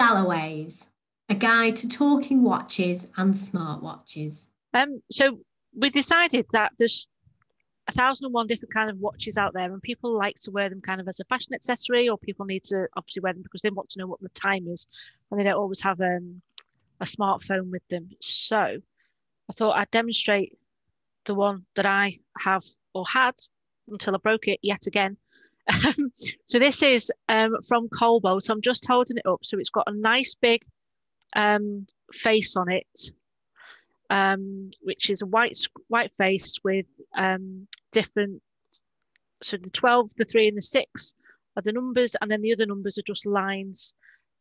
Galloway's, a guide to talking watches and smartwatches. So we decided that there's 1,001 different kind of watches out there, and people like to wear them kind of as a fashion accessory, or people need to obviously wear them because they want to know what the time is, and they don't always have a smartphone with them. So I thought I'd demonstrate the one that I have or had until I broke it yet again. So this is from Colbo. So I'm just holding it up. So it's got a nice big face on it, which is a white face with different. So the 12, the 3, and the 6 are the numbers, and then the other numbers are just lines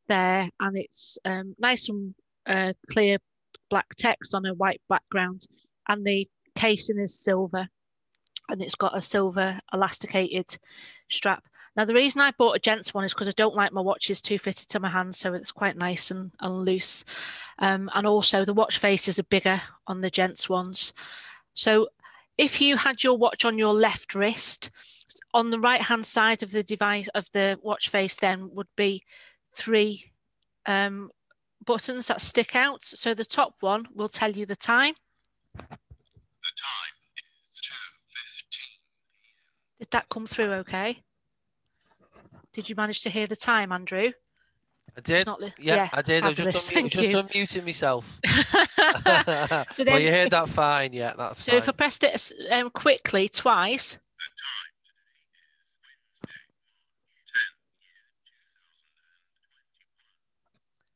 there, and it's nice and clear black text on a white background, and the casing is silver, and it's got a silver elasticated strap. Now, the reason I bought a gents one is because I don't like my watches too fitted to my hands, so it's quite nice and loose. And also the watch faces are bigger on the gents ones. So if you had your watch on your left wrist, on the right-hand side of the device of the watch face then would be 3 buttons that stick out. So the top one will tell you the time. The time is 2:15. Did that come through okay? Did you manage to hear the time, Andrew? I did. Yeah, I did. I was just unmuting myself. So well, you heard that fine. Yeah, that's fine. So if I pressed it quickly twice.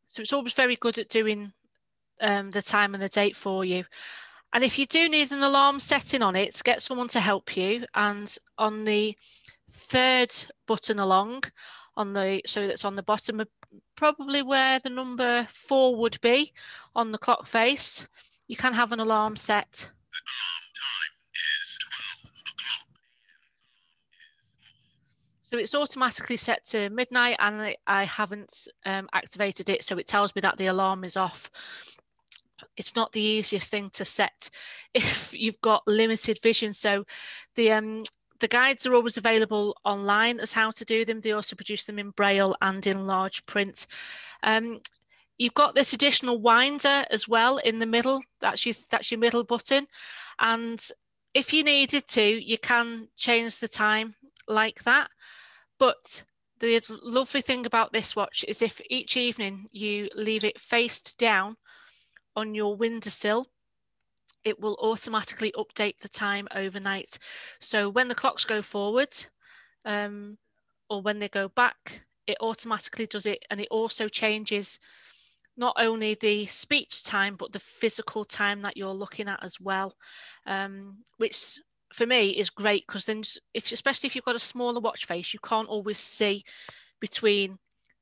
So it's always very good at doing the time and the date for you. And if you do need an alarm setting on it, get someone to help you. And on the 3rd button along, so that's on the bottom of probably where the number 4 would be on the clock face, you can have an alarm set. The alarm time is 12 o'clock. So it's automatically set to midnight, and I haven't activated it, so it tells me that the alarm is off. It's not the easiest thing to set if you've got limited vision. So the guides are always available online as how to do them. They also produce them in Braille and in large print. You've got this additional winder as well in the middle. That's your middle button. And if you needed to, you can change the time like that. But the lovely thing about this watch is if each evening you leave it faced down on your windowsill, it will automatically update the time overnight. So when the clocks go forward or when they go back, it automatically does it. And it also changes not only the speech time, but the physical time that you're looking at as well, which for me is great, because then especially if you've got a smaller watch face, you can't always see between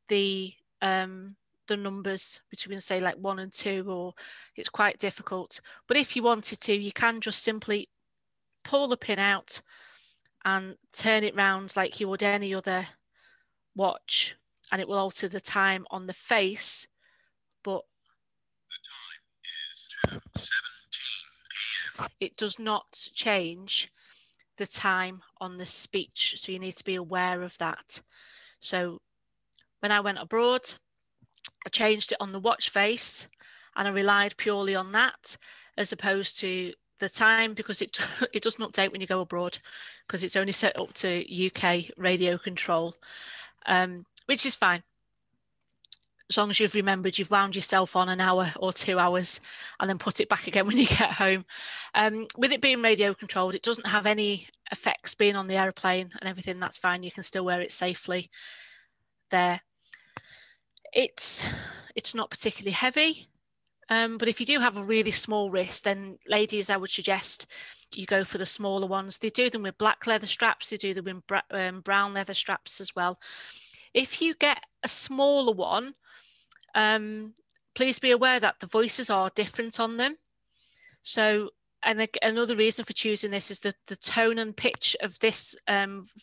the numbers between, say, like 1 and 2, or it's quite difficult. But if you wanted to, you can just simply pull the pin out and turn it round like you would any other watch, and it will alter the time on the face. But the time is 2:17 p.m. It does not change the time on the speech, so you need to be aware of that. So when I went abroad, I changed it on the watch face, and I relied purely on that as opposed to the time, because it doesn't update when you go abroad, because it's only set up to UK radio control, which is fine. As long as you've remembered, you've wound yourself on an hour or 2 hours and then put it back again when you get home. With it being radio controlled, it doesn't have any effects being on the airplane and everything. That's fine. You can still wear it safely there. It's not particularly heavy, but if you do have a really small wrist, then ladies, I would suggest you go for the smaller ones. They do them with black leather straps. They do them with brown leather straps as well. If you get a smaller one, please be aware that the voices are different on them. So, and another reason for choosing this is the tone and pitch of this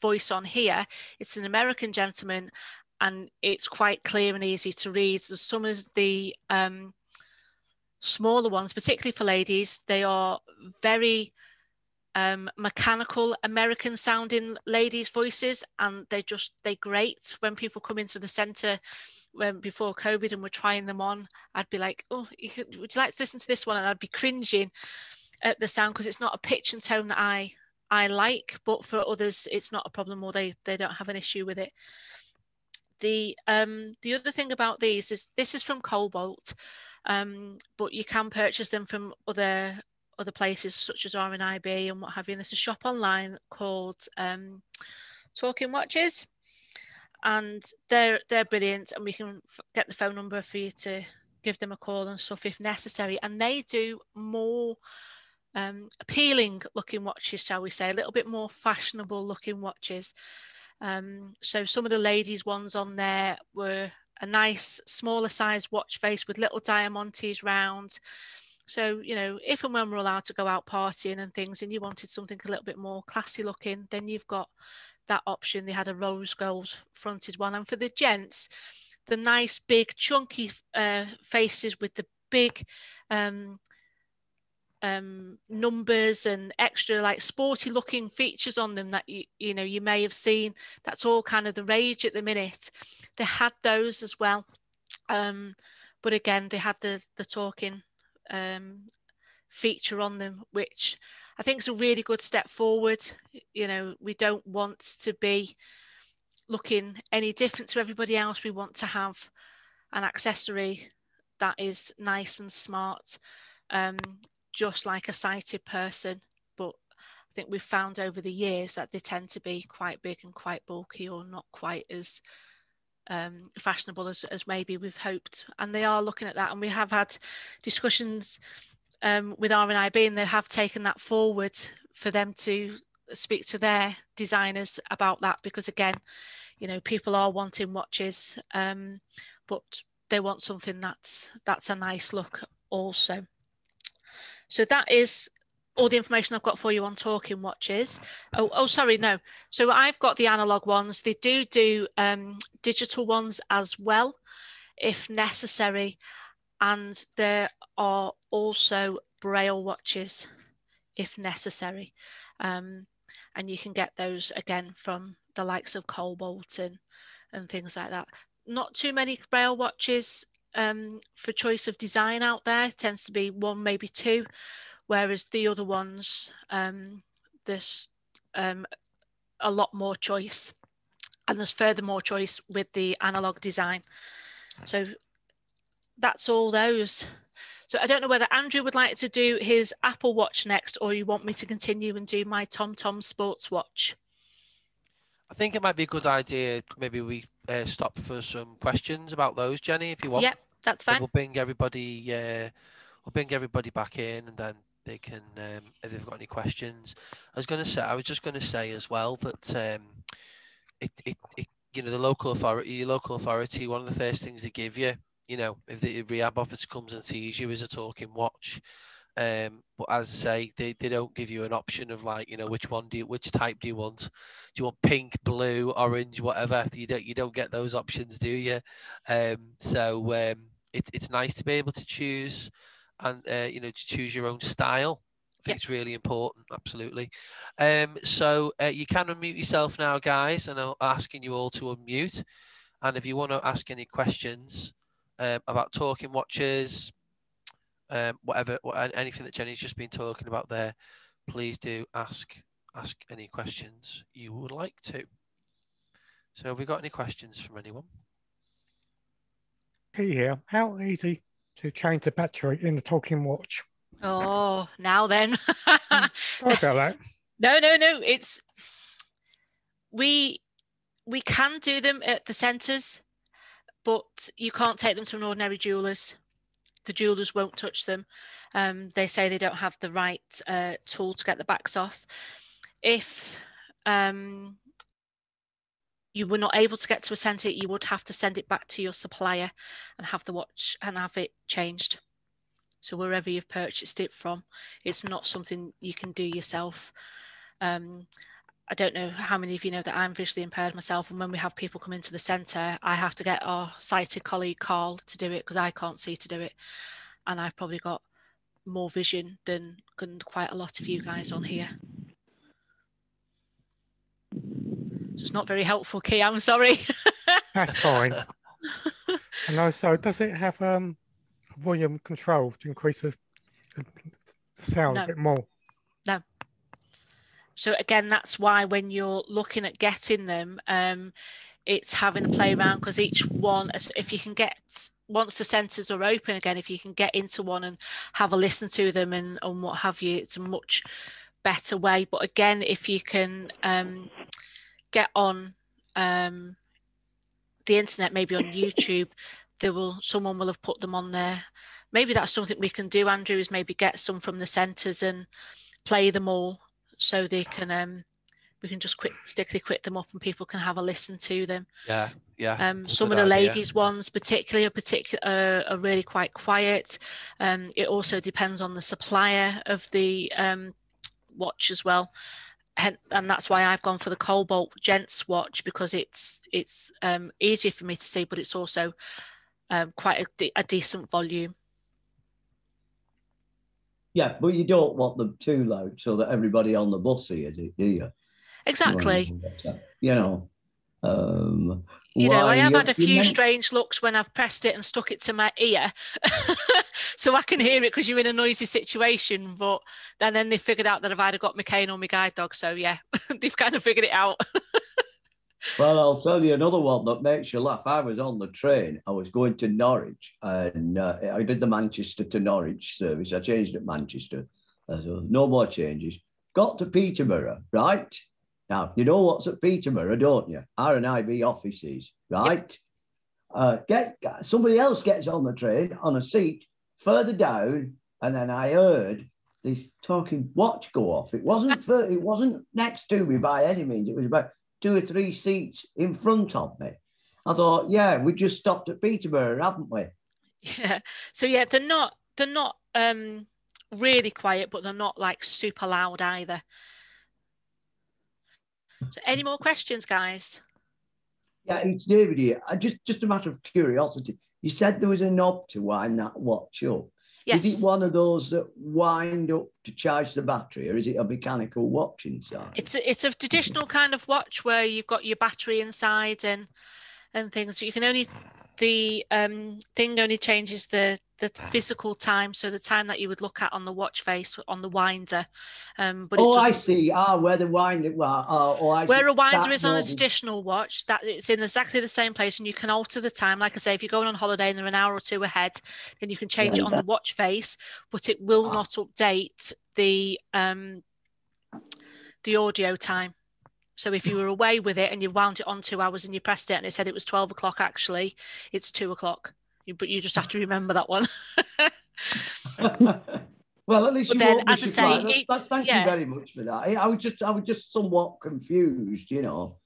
voice on here. It's an American gentleman, and it's quite clear and easy to read. So some of the smaller ones, particularly for ladies, they are very mechanical American sounding ladies' voices, and they grate when people come into the center before COVID and we're trying them on, I'd be like, oh, would you like to listen to this one? And I'd be cringing at the sound because it's not a pitch and tone that I like, but for others it's not a problem, or they don't have an issue with it. The other thing about these is this is from Cobalt, but you can purchase them from other places such as RNIB and what have you. And there's a shop online called Talking Watches, and they're brilliant, and we can get the phone number for you to give them a call and stuff if necessary. And they do more appealing looking watches, shall we say, a little bit more fashionable looking watches. So some of the ladies ones on there were a nice smaller size watch face with little diamantes round. So, you know, if and when we're allowed to go out partying and things and you wanted something a little bit more classy looking, then you've got that option. They had a rose gold fronted one. And for the gents, the nice big chunky faces with the big numbers and extra like sporty looking features on them that you know you may have seen. That's all kind of the rage at the minute. They had those as well, but again they had the talking feature on them, which I think is a really good step forward. You know, we don't want to be looking any different to everybody else. We want to have an accessory that is nice and smart, just like a sighted person. But I think we've found over the years that they tend to be quite big and quite bulky, or not quite as fashionable as maybe we've hoped. And they are looking at that, and we have had discussions with RNIB, and they have taken that forward for them to speak to their designers about that, because again, you know, people are wanting watches, but they want something that's a nice look also. So that is all the information I've got for you on talking watches. Oh, sorry, no. So I've got the analog ones. They do digital ones as well, if necessary. And there are also Braille watches, if necessary. And you can get those, again, from the likes of Cobalt and things like that. Not too many Braille watches for choice of design out there. It tends to be one, maybe two, whereas the other ones, there's a lot more choice, and there's further more choice with the analog design. So that's all those. So I don't know whether Andrew would like to do his Apple Watch next, or you want me to continue and do my TomTom sports watch. I think it might be a good idea. Maybe we stop for some questions about those, Jenny, if you want. Yep, that's fine. We'll bring everybody. Back in, and then they can, if they've got any questions. I was just going to say as well that you know, the local authority, one of the first things they give you, you know, if the rehab officer comes and sees you, is a talking watch. But as I say, they don't give you an option of, like, you know, which type do you want? Do you want pink, blue, orange, whatever? You don't get those options, do you? It's nice to be able to choose, and you know, to choose your own style. I think it's really important. Absolutely. So you can unmute yourself now, guys, and I'm asking you all to unmute. And if you want to ask any questions about talking watches, anything that Jenny's just been talking about there, please do ask any questions you would like to. So have we got any questions from anyone? Hey, here. How easy to change the battery in the talking watch? Oh, now then. Sorry about that. No. It's we can do them at the centres, but you can't take them to an ordinary jeweller's. The jewellers won't touch them. They say they don't have the right tool to get the backs off. If you were not able to get to a centre, you would have to send it back to your supplier and have the watch and have it changed. So wherever you've purchased it from, it's not something you can do yourself. I don't know how many of you know that I'm visually impaired myself, and when we have people come into the centre, I have to get our sighted colleague Carl to do it because I can't see to do it. And I've probably got more vision than quite a lot of you guys on here. So it's not very helpful, Key, I'm sorry. That's fine. And also, does it have volume control to increase the sound a No. bit more? No. So again, that's why when you're looking at getting them, it's having a play around, because each one, if you can get, once the centres are open again, if you can get into one and have a listen to them and what have you, it's a much better way. But again, if you can get on the internet, maybe on YouTube, someone will have put them on there. Maybe that's something we can do, Andrew, is maybe get some from the centres and play them all, so they can we can just stickly quit them up and people can have a listen to them. Yeah. Some of the ladies' ones particularly are really quite quiet. It also depends on the supplier of the watch as well. And that's why I've gone for the Cobalt Gents watch, because it's easier for me to see, but it's also quite a decent volume. Yeah, but you don't want them too loud so that everybody on the bus hears it, do you? Exactly. You know. I have had a few strange looks when I've pressed it and stuck it to my ear so I can hear it, because you're in a noisy situation, but then they figured out that I've either got my cane or my guide dog, so yeah, they've kind of figured it out. Well, I'll tell you another one that makes you laugh. I was on the train. I was going to Norwich, and I did the Manchester to Norwich service. I changed at Manchester. So no more changes. Got to Peterborough, right? Now, you know what's at Peterborough, don't you? R&IB offices, right? Yep. Somebody else gets on the train on a seat further down, and then I heard this talking watch go off. It wasn't next to me by any means. It was about 2 or 3 seats in front of me. I thought, yeah, we just stopped at Peterborough, haven't we? Yeah. So yeah, they're not really quiet, but they're not like super loud either. So any more questions, guys? Yeah, it's David here. Just a matter of curiosity. You said there was a knob to wind that watch up. Yes. Is it one of those that wind up to charge the battery, or is it a mechanical watch inside? It's a traditional kind of watch where you've got your battery inside and things. So you can only, the thing only changes the physical time, so the time that you would look at on the watch face on the winder. But I see. Where the winder, where a winder is on a traditional watch, that it's in exactly the same place, and you can alter the time. Like I say, if you're going on holiday and they're an hour or two ahead, then you can change it on the watch face, but it will not update the audio time. So if you were away with it and you wound it on 2 hours and you pressed it and it said it was 12 o'clock, actually, it's 2 o'clock. But you just have to remember that one. Well, at least but you then, won't as I say, thank you very much for that. I was just somewhat confused, you know.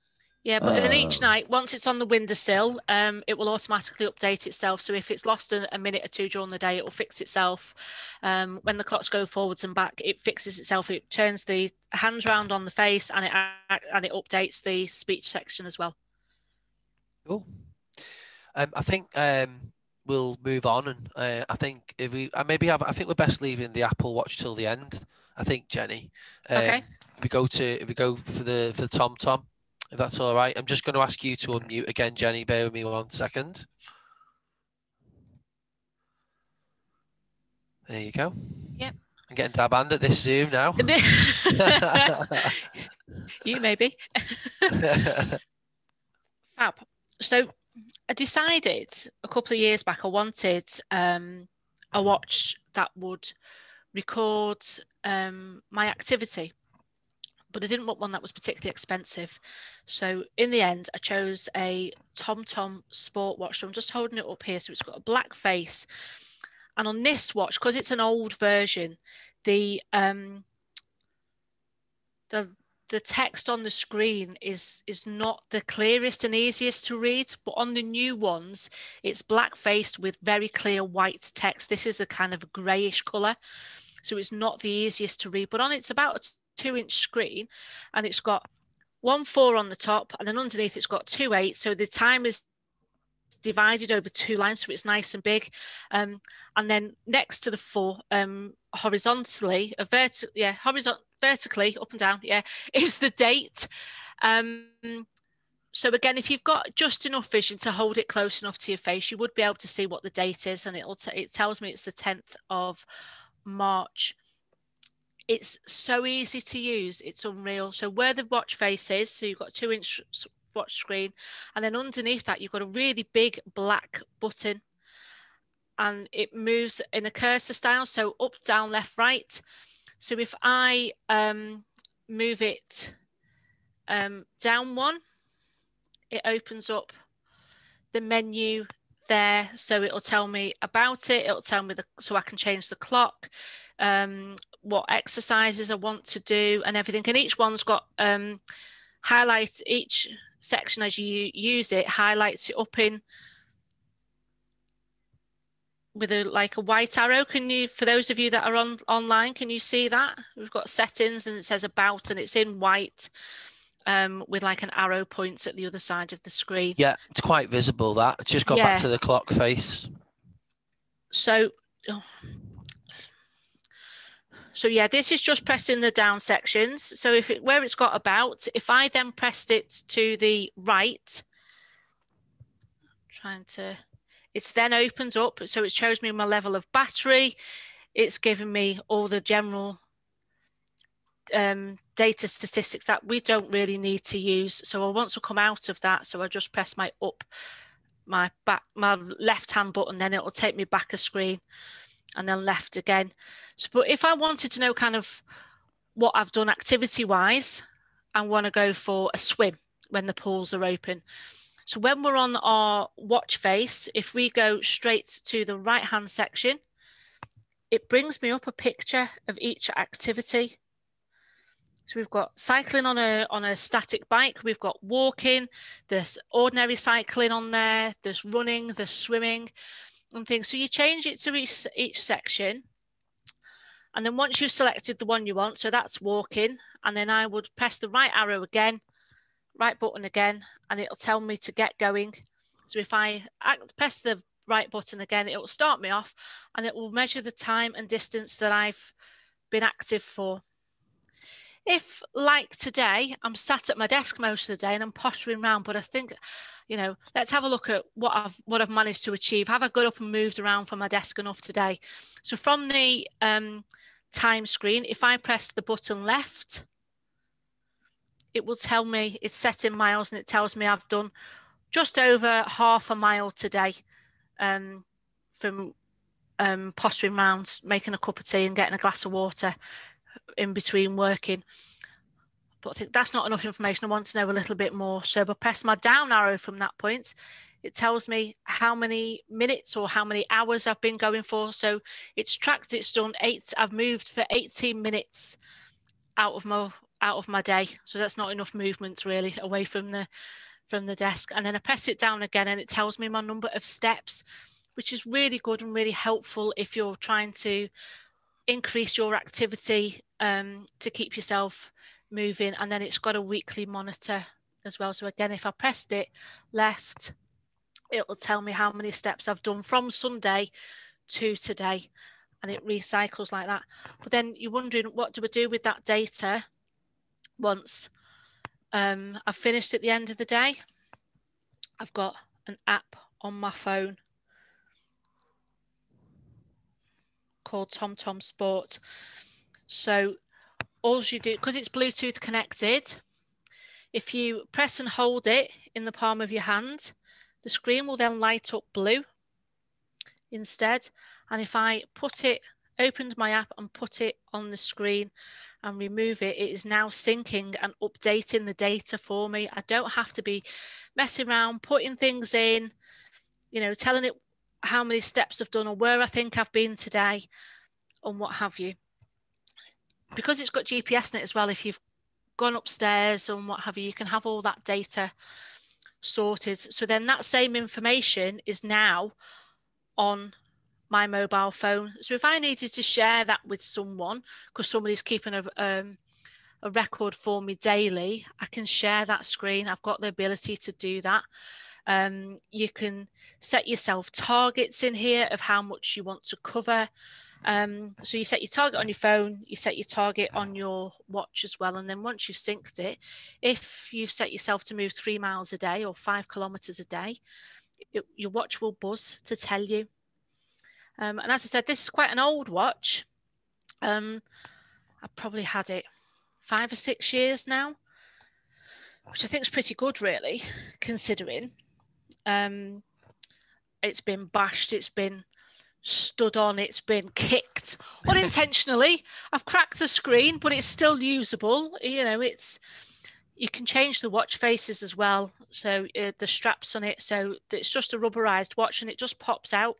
Yeah, but then each night, once it's on the windowsill, it will automatically update itself. So if it's lost a minute or two during the day, it will fix itself. When the clocks go forwards and back, it fixes itself. It turns the hands round on the face, and it updates the speech section as well. Cool. I think we'll move on, and I think I think we're best leaving the Apple Watch till the end. I think, Jenny. Okay. If we go for the Tom. If that's all right, I'm just going to ask you to unmute again, Jenny. Bear with me 1 second. There you go. Yep. I'm getting dab hand at this Zoom now. You maybe. Fab. So I decided a couple of years back I wanted a watch that would record my activity, but I didn't want one that was particularly expensive. So in the end, I chose a TomTom sport watch. So I'm just holding it up here. So it's got a black face. And on this watch, because it's an old version, the text on the screen is not the clearest and easiest to read, but on the new ones, it's black faced with very clear white text. This is a kind of grayish colour, so it's not the easiest to read, but on it's about a 2-inch screen, and it's got 1/4 on the top, and then underneath it's got 2/8, so the time is divided over 2 lines, so it's nice and big. And then next to the 4, horizontally, vertically up and down, is the date. So again, if you've got just enough vision to hold it close enough to your face, you would be able to see what the date is, and it tells me it's the 10th of March. It's so easy to use, it's unreal. So where the watch face is, so you've got 2-inch watch screen, and then underneath that you've got a really big black button, and it moves in a cursor style, so up, down, left, right. So if I move it down one, it opens up the menu there, so it'll tell me about it, it'll tell me so I can change the clock, what exercises I want to do and everything, and each one's got highlight, each section as you use it highlights it up in with like a white arrow. Can you, for those of you that are online, can you see that? We've got settings and it says about, and it's in white with like an arrow points at the other side of the screen. Yeah, it's quite visible that. It's just gone back to the clock face. So yeah, this is just pressing the down sections. So where it's got about, if I then pressed it to the right, it's then opened up, so it shows me my level of battery. It's given me all the general data statistics that we don't really need to use. So I want to come out of that, so I just press my left hand button, then it will take me back a screen, and then left again. So, but if I wanted to know kind of what I've done activity wise, I want to go for a swim when the pools are open. So when we're on our watch face, if we go straight to the right hand section, it brings me up a picture of each activity. So we've got cycling on a static bike, we've got walking, there's ordinary cycling on there, there's running, there's swimming and things. So you change it to each section. And then once you've selected the one you want, so that's walking, and then I would press the right arrow again, right button again, and it'll tell me to get going. So if I press the right button again, it will start me off, and it will measure the time and distance that I've been active for. If, like today, I'm sat at my desk most of the day and I'm pottering around, but I think, you know, let's have a look at what I've managed to achieve. Have I got up and moved around from my desk enough today? So from the time screen, if I press the button left, it will tell me it's set in miles, and it tells me I've done just over half a mile today from pottering around, making a cup of tea and getting a glass of water in between working. But I think that's not enough information. I want to know a little bit more. So if I press my down arrow from that point, it tells me how many minutes or how many hours I've been going for. So it's tracked, it's done I've moved for 18 minutes out of my day. So that's not enough movement really away from the desk. And then I press it down again and it tells me my number of steps, which is really good and really helpful if you're trying to increase your activity to keep yourself moving. And then it's got a weekly monitor as well. So again, if I pressed it left, it will tell me how many steps I've done from Sunday to today, and it recycles like that. But then you're wondering, what do I do with that data once I've finished at the end of the day? I've got an app on my phone called TomTom Sport. So all you do, because it's Bluetooth connected, if you press and hold it in the palm of your hand, the screen will then light up blue instead. And if I opened my app and put it on the screen and remove it, it is now syncing and updating the data for me. I don't have to be messing around, putting things in, you know, telling it how many steps I've done or where I think I've been today and what have you. Because it's got GPS in it as well, if you've gone upstairs and what have you, you can have all that data sorted. So then that same information is now on my mobile phone. So if I needed to share that with someone, because somebody's keeping a record for me daily, I can share that screen. I've got the ability to do that. You can set yourself targets in here of how much you want to cover. So you set your target on your phone, you set your target on your watch as well. And then once you've synced it, if you've set yourself to move 3 miles a day or 5 kilometers a day, your watch will buzz to tell you. And as I said, this is quite an old watch. I've probably had it 5 or 6 years now, which I think is pretty good, really, considering. It's been bashed, it's been stood on, it's been kicked unintentionally. I've cracked the screen, but it's still usable. You know, you can change the watch faces as well. So the straps on it, so it's just a rubberized watch and it just pops out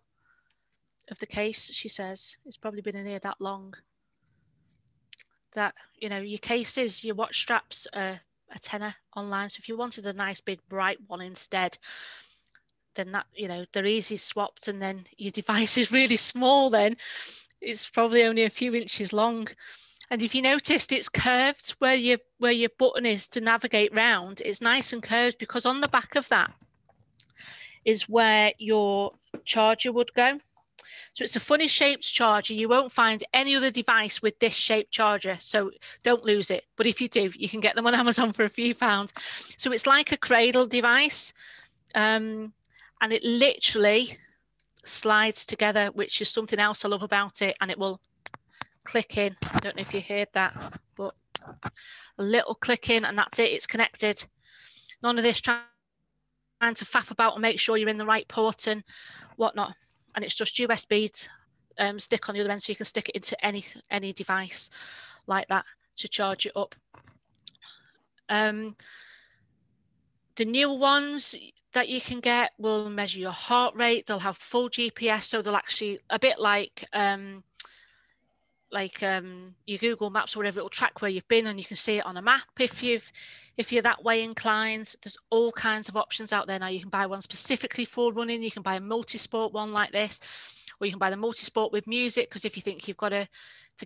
of the case, she says. It's probably been in here that long. That, you know, your cases, your watch straps are a tenner online. So if you wanted a nice big bright one instead, then that, you know, they're easy swapped, and then your device is really small, then it's probably only a few inches long. And if you noticed, it's curved where your button is to navigate round. It's nice and curved because on the back of that is where your charger would go. So it's a funny shaped charger. You won't find any other device with this shaped charger, so don't lose it. But if you do, you can get them on Amazon for a few pounds. So it's like a cradle device. And it literally slides together, which is something else I love about it. And it will click in. I don't know if you heard that, but a little click in and that's it. It's connected. None of this trying to faff about and make sure you're in the right port and whatnot. And it's just USB stick on the other end, so you can stick it into any device like that to charge it up. The newer ones that you can get will measure your heart rate. They'll have full GPS, so they'll actually, a bit like your Google Maps or whatever, it'll track where you've been and you can see it on a map if you're that way inclined. There's all kinds of options out there now. You can buy one specifically for running. You can buy a multi-sport one like this, or you can buy the multi-sport with music, because if you think you've got to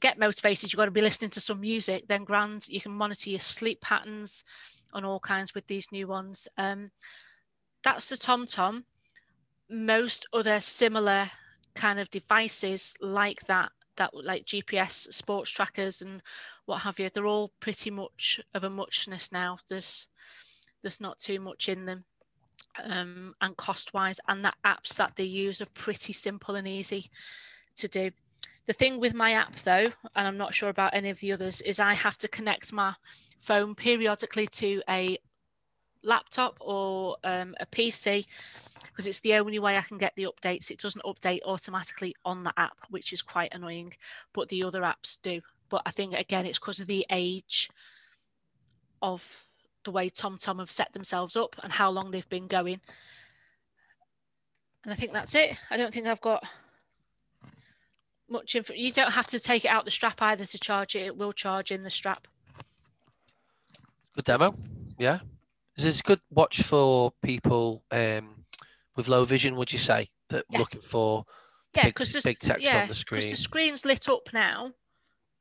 get motivated, you've got to be listening to some music, then grand. You can monitor your sleep patterns and all kinds with these new ones. That's the TomTom. Most other similar kind of devices like that like GPS sports trackers and what have you, they're all pretty much of a muchness now. There's not too much in them, and cost wise, and the apps that they use are pretty simple and easy to do. The thing with my app though, and I'm not sure about any of the others, is I have to connect my phone periodically to a laptop or a PC, because it's the only way I can get the updates. It doesn't update automatically on the app, which is quite annoying, but the other apps do. But I think, again, it's because of the age of the way TomTom have set themselves up and how long they've been going. And I think that's it. I don't think I've got much info. You don't have to take it out the strap either to charge it. It will charge in the strap. Good demo. Yeah. Is this a good watch for people with low vision, would you say, that looking for big text on the screen? Because the screen's lit up now.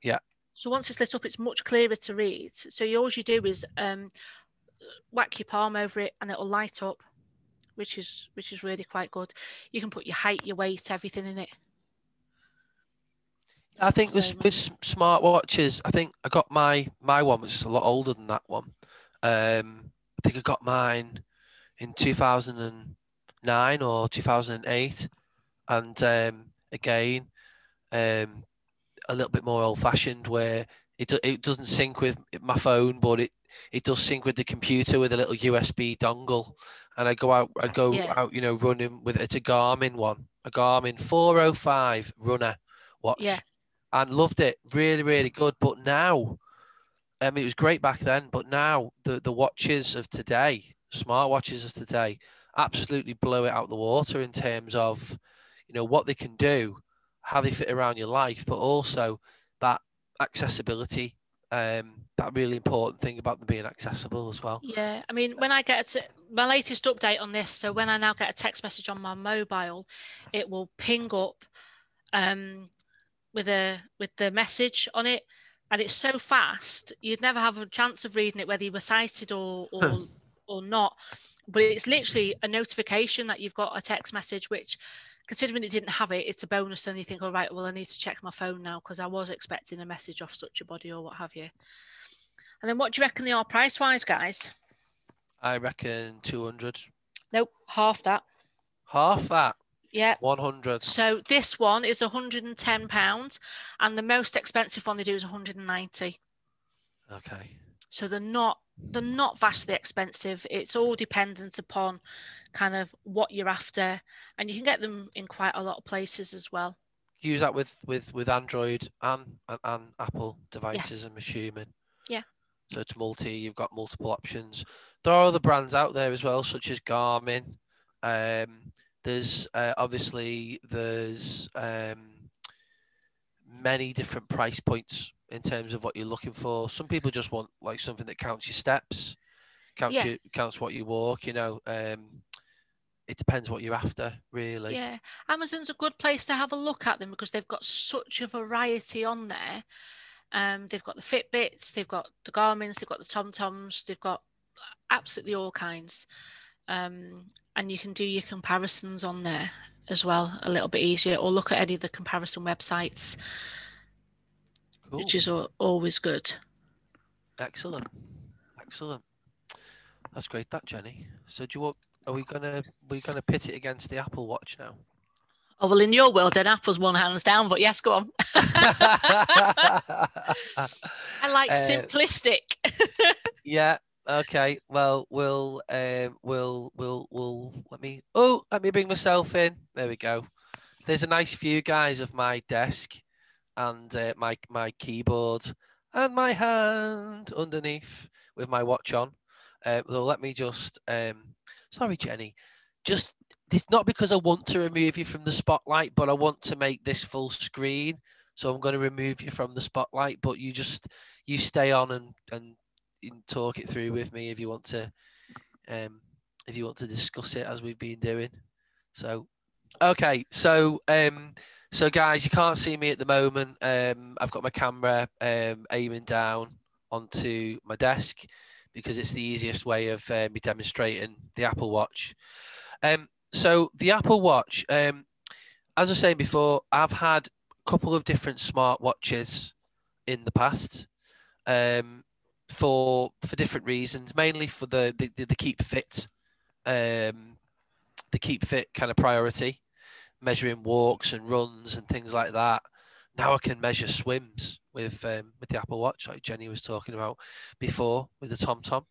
Yeah. So once it's lit up, it's much clearer to read. So all you do is whack your palm over it and it'll light up, which is really quite good. You can put your height, your weight, everything in it. I think with smartwatches, I think I got my one was a lot older than that one. I think I got mine in 2009 or 2008, and again, a little bit more old-fashioned, where it doesn't sync with my phone, but it does sync with the computer with a little USB dongle. And I go out, you know, running with it's a Garmin one, a Garmin 405 runner watch, and loved it, really, really good. But now, it was great back then, but now the watches of today, smartwatches of today, absolutely blow it out the water in terms of, you know, what they can do, how they fit around your life, but also that accessibility, that really important thing about them being accessible as well. Yeah, I mean, when I get my latest update on this, so when I now get a text message on my mobile, it will ping up with the message on it, and it's so fast you'd never have a chance of reading it whether you were sighted or not. But it's literally a notification that you've got a text message, which considering it didn't have it, it's a bonus, and you think, all right, well, I need to check my phone now because I was expecting a message off such a body or what have you. And then what do you reckon they are price-wise, guys? I reckon 200. Nope, half that. Half that. Yeah. 100. So this one is £110, and the most expensive one they do is 190. Okay. So they're not vastly expensive. It's all dependent upon kind of what you're after, and you can get them in quite a lot of places as well. Use that with Android and Apple devices, Yes. I'm assuming. Yeah. So it's you've got multiple options. There are other brands out there as well, such as Garmin. There's obviously many different price points in terms of what you're looking for. Some people just want like something that counts your steps, counts what you walk, you know. It depends what you're after, really. Yeah, Amazon's a good place to have a look at them because they've got such a variety on there. They've got the Fitbits, they've got the Garmins, they've got the TomToms, they've got absolutely all kinds. And you can do your comparisons on there as well a little bit easier, or look at any of the comparison websites, Cool. which is always good. Excellent. That's great, that, Jenny. So are we gonna pit it against the Apple Watch now? Oh, well, in your world, then Apple's one hands down, but yes, go on. I like simplistic. Yeah. Okay. Well, we'll let me bring myself in. There we go. There's a nice view, guys, of my desk and my keyboard and my hand underneath with my watch on. So let me just sorry, Jenny. Just it's not because I want to remove you from the spotlight, but I want to make this full screen. So I'm going to remove you from the spotlight, but you stay on and talk it through with me if you want to discuss it as we've been doing. So okay, so guys, you can't see me at the moment. I've got my camera aiming down onto my desk because it's the easiest way of me demonstrating the Apple Watch. So the Apple Watch, as I was saying before, I've had a couple of different smartwatches in the past. For different reasons, mainly for the keep fit, the keep fit kind of priority, measuring walks and runs and things like that. Now I can measure swims with the Apple Watch, like Jenny was talking about before with the TomTom.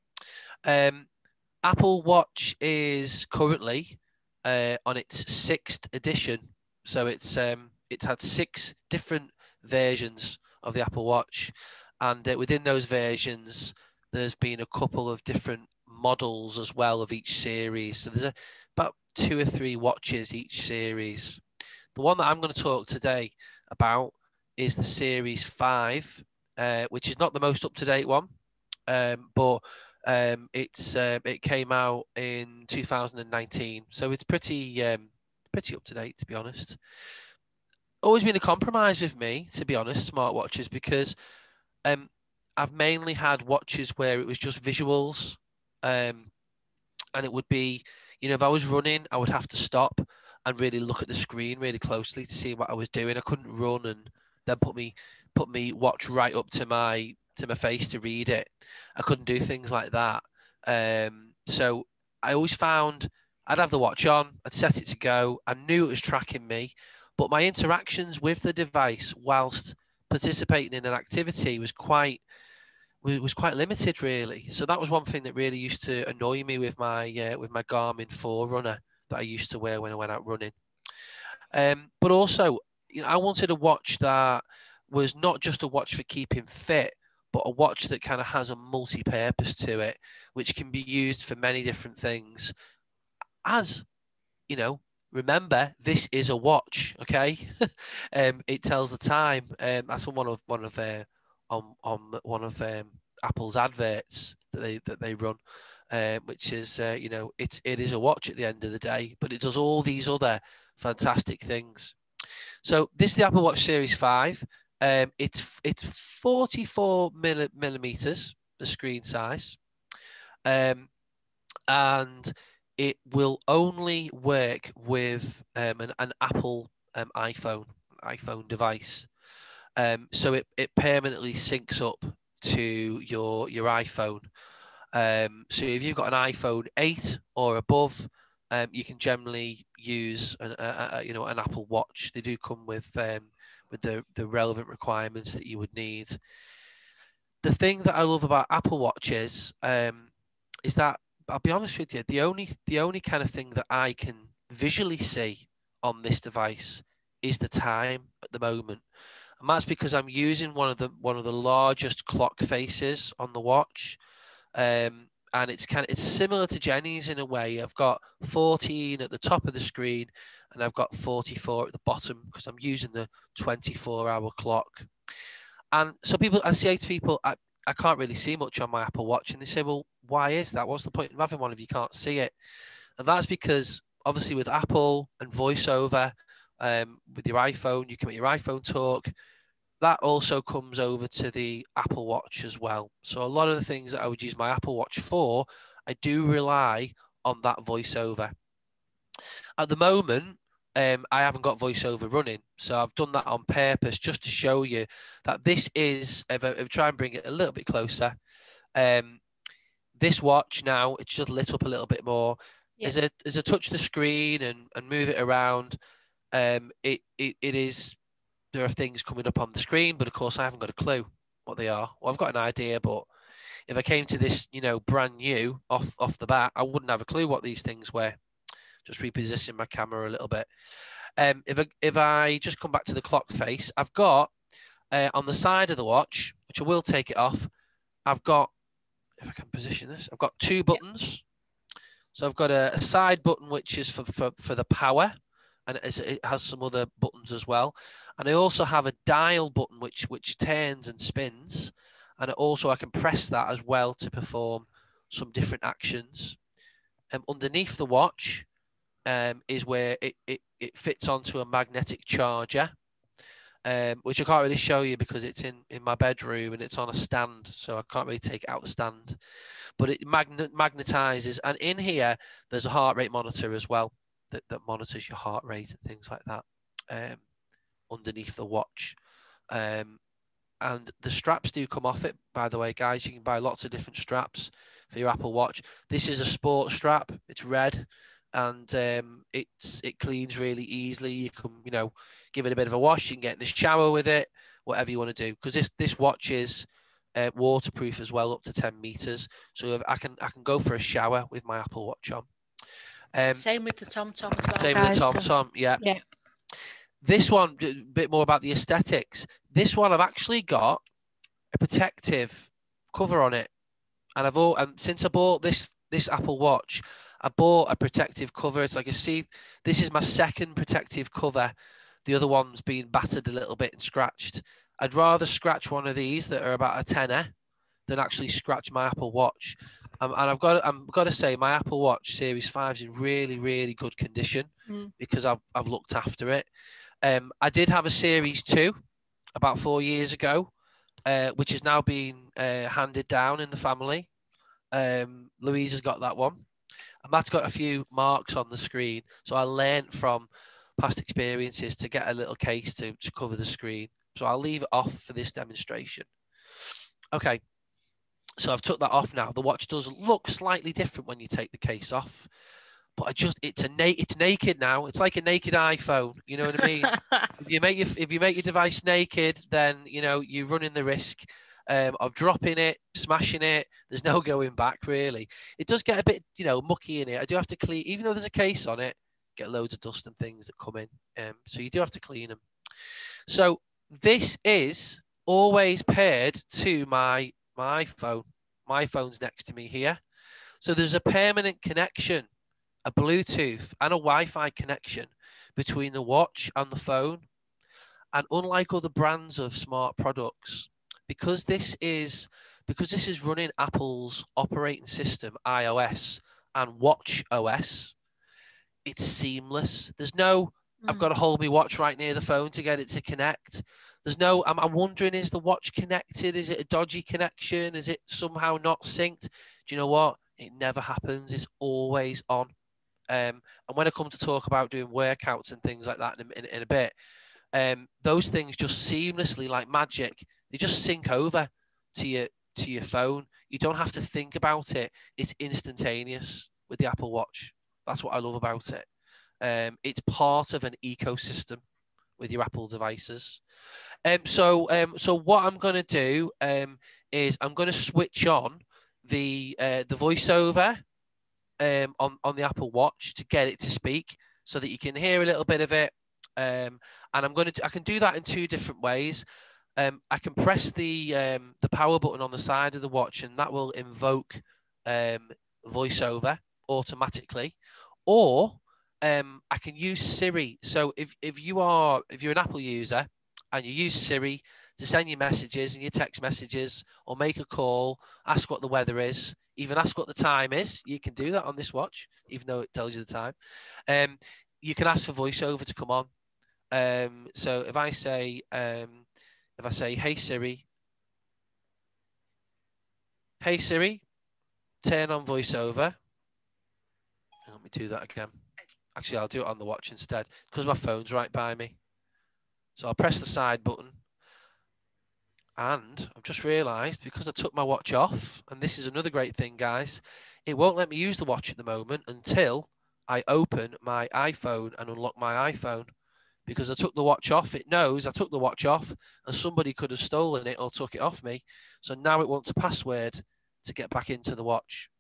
Apple Watch is currently on its 6th edition, so it's had 6 different versions of the Apple Watch. And within those versions, there's been a couple of different models as well of each series. So there's about 2 or 3 watches each series. The one that I'm going to talk today about is the Series 5, which is not the most up-to-date one, but it came out in 2019. So it's pretty up-to-date, to be honest. Always been a compromise with me, to be honest, smartwatches, because I've mainly had watches where it was just visuals, and it would be, you know, if I was running, I would have to stop and really look at the screen really closely to see what I was doing. I couldn't run and then put me watch right up to my face to read it. I couldn't do things like that. So I always found I'd have the watch on, I'd set it to go. I knew it was tracking me, but my interactions with the device whilst participating in an activity was quite limited, really. So that was one thing that really used to annoy me with my Garmin Forerunner that I used to wear when I went out running. But also, you know, I wanted a watch that was not just a watch for keeping fit, but a watch that kind of has a multi-purpose to it, which can be used for many different things. As you know, remember, this is a watch, okay? It tells the time. That's on one of Apple's adverts that they run, which is you know, it is a watch at the end of the day, but it does all these other fantastic things. So this is the Apple Watch Series 5. It's 44 millimeters, the screen size, and it will only work with an Apple iPhone device. So it permanently syncs up to your iPhone. So if you've got an iPhone 8 or above, you can generally use an Apple Watch. They do come with the relevant requirements that you would need. The thing that I love about Apple Watches is that, I'll be honest with you, the only kind of thing that I can visually see on this device is the time at the moment. And that's because I'm using one of the largest clock faces on the watch. And it's similar to Jenny's in a way. I've got 14 at the top of the screen and I've got 44 at the bottom because I'm using the 24-hour clock. And so I say to people, I can't really see much on my Apple Watch. And they say, well, why is that? What's the point of having one if you can't see it? And that's because obviously with Apple and VoiceOver, with your iPhone, you can make your iPhone talk. That also comes over to the Apple Watch as well. So a lot of the things that I would use my Apple Watch for, I do rely on that VoiceOver. At the moment, I haven't got VoiceOver running. So I've done that on purpose just to show you that this is, if I try and bring it a little bit closer, this watch now, it's just lit up a little bit more. Yeah. As I touch the screen and move it around, it is, there are things coming up on the screen, but of course I haven't got a clue what they are. Well, I've got an idea, but if I came to this, brand new off the bat, I wouldn't have a clue what these things were. Just repositioning my camera a little bit. If I just come back to the clock face, I've got on the side of the watch, which I will take it off, I've got, if I can position this, I've got two buttons. So I've got a side button, which is for the power, and it has some other buttons as well. And I also have a dial button, which turns and spins. And also I can press that as well to perform some different actions. Underneath the watch is where it fits onto a magnetic charger, which I can't really show you because it's in my bedroom and it's on a stand. So I can't really take it out the stand. But it magnetizes. And in here, there's a heart rate monitor as well that monitors your heart rate and things like that. Underneath the watch, and the straps do come off it, by the way, guys. You can buy lots of different straps for your Apple Watch. This is a sport strap. It's red, and it cleans really easily. You can give it a bit of a wash. You can get in the shower with it, whatever you want to do, because this watch is waterproof as well, up to 10 meters. So if I can go for a shower with my Apple Watch on. Same with the TomTom as well. Same with the TomTom, yeah. This one, a bit more about the aesthetics. This one, I've actually got a protective cover on it, and since I bought this Apple Watch, I bought a protective cover. It's like this is my second protective cover. The other one's been battered a little bit and scratched. I'd rather scratch one of these that are about a tenner than actually scratch my Apple Watch. And I've got to say, my Apple Watch Series 5 is in really, really good condition because I've looked after it. I did have a Series 2 about 4 years ago, which has now been handed down in the family. Louise has got that one. And that's got a few marks on the screen. So I learned from past experiences to get a little case to cover the screen. So I'll leave it off for this demonstration. Okay. So I've took that off now. The watch does look slightly different when you take the case off. But it's naked now. It's like a naked iPhone. You know what I mean? If you make your device naked, then you're running the risk of dropping it, smashing it. There's no going back really. It does get a bit mucky in it. I do have to clean, even though there's a case on it, get loads of dust and things that come in. So you do have to clean them. So this is always paired to my iPhone. My phone's next to me here. So there's a permanent connection, a Bluetooth and a Wi-Fi connection between the watch and the phone. And unlike other brands of smart products, because this is running Apple's operating system, iOS, and Watch OS, it's seamless. There's no, I've got to hold my watch right near the phone to get it to connect. There's no, I'm wondering, is the watch connected? Is it a dodgy connection? Is it somehow not synced? Do you know what? It never happens. It's always on. And when I come to talk about doing workouts and things like that in a bit, those things just seamlessly, like magic, they just sync over to your phone. You don't have to think about it. It's instantaneous with the Apple Watch. That's what I love about it. It's part of an ecosystem with your Apple devices. So what I'm going to do is I'm going to switch on the voiceover on the Apple Watch to get it to speak, so that you can hear a little bit of it. And I can do that in two different ways. I can press the power button on the side of the watch, and that will invoke voiceover automatically, or I can use Siri. So if you're an Apple user and you use Siri to send your messages and your text messages, or make a call, ask what the weather is, even ask what the time is, you can do that on this watch, even though it tells you the time. You can ask for voiceover to come on. So if I say, hey Siri, turn on voiceover. Let me do that again. Actually, I'll do it on the watch instead, because my phone's right by me. So I'll press the side button. And I've just realised, because I took my watch off, and this is another great thing, guys, it won't let me use the watch at the moment until I open my iPhone and unlock my iPhone. Because I took the watch off, it knows I took the watch off, and somebody could have stolen it or took it off me. So now it wants a password to get back into the watch.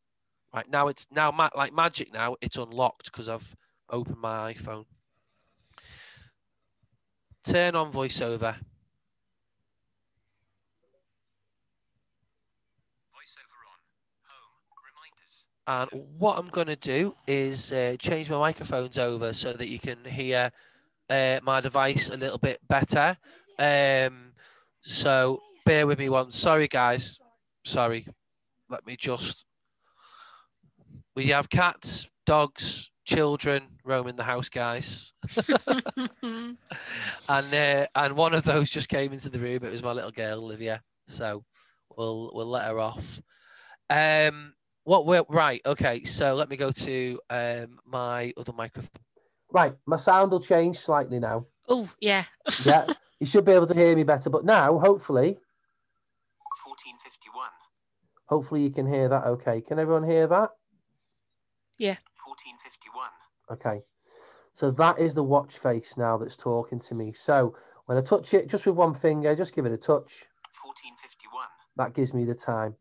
Right, now it's like magic. Now it's unlocked because I've opened my iPhone. Turn on voiceover. And what I'm going to do is change my microphones over so that you can hear my device a little bit better. So bear with me one. Sorry, guys. Sorry. Let me just... We have cats, dogs, children roaming the house, guys. And one of those just came into the room. It was my little girl, Olivia. So we'll let her off. Right, okay, so let me go to my other microphone. Right, my sound will change slightly now. Oh, yeah. Yeah, you should be able to hear me better. But now, hopefully... 1451. Hopefully you can hear that okay. Can everyone hear that? Yeah. 1451. Okay. So that is the watch face now that's talking to me. So when I touch it, just with one finger, just give it a touch. 1451. That gives me the time.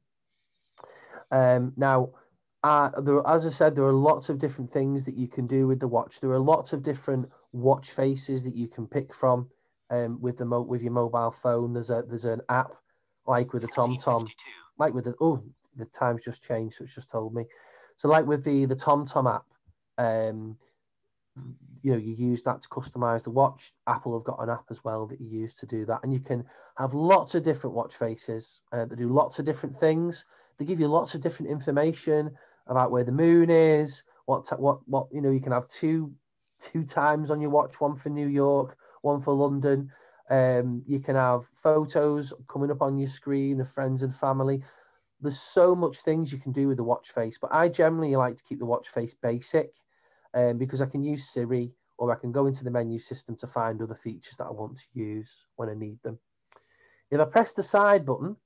Now, as I said, there are lots of different things that you can do with the watch. There are lots of different watch faces that you can pick from with your mobile phone. There's an app like with the TomTom, like with the time's just changed, so it's just told me. So like with the TomTom app, you use that to customize the watch. Apple have got an app as well that you use to do that, and you can have lots of different watch faces that do lots of different things. They give you lots of different information about where the moon is. What you can have two times on your watch, one for New York, one for London. You can have photos coming up on your screen of friends and family. There's so much things you can do with the watch face, but I generally like to keep the watch face basic because I can use Siri, or I can go into the menu system to find other features that I want to use when I need them. If I press the side button,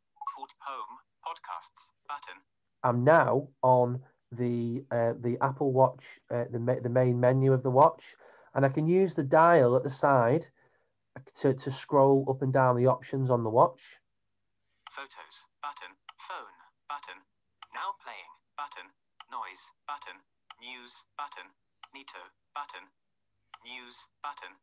Home, podcasts, button. I'm now on the Apple Watch, the main menu of the watch, and I can use the dial at the side to scroll up and down the options on the watch. Photos, button. Phone, button. Now playing, button. Noise, button. News, button. Neato, button. News, button.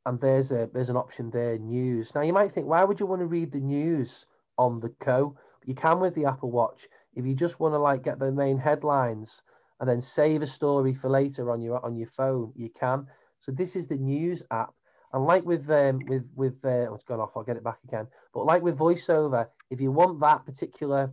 And there's an option there, news. Now you might think, why would you want to read the news on the go? You can with the Apple Watch. If you just want to get the main headlines and then save a story for later on your phone, you can. So this is the news app. And like with it's gone off, I'll get it back again. But like with VoiceOver, if you want that particular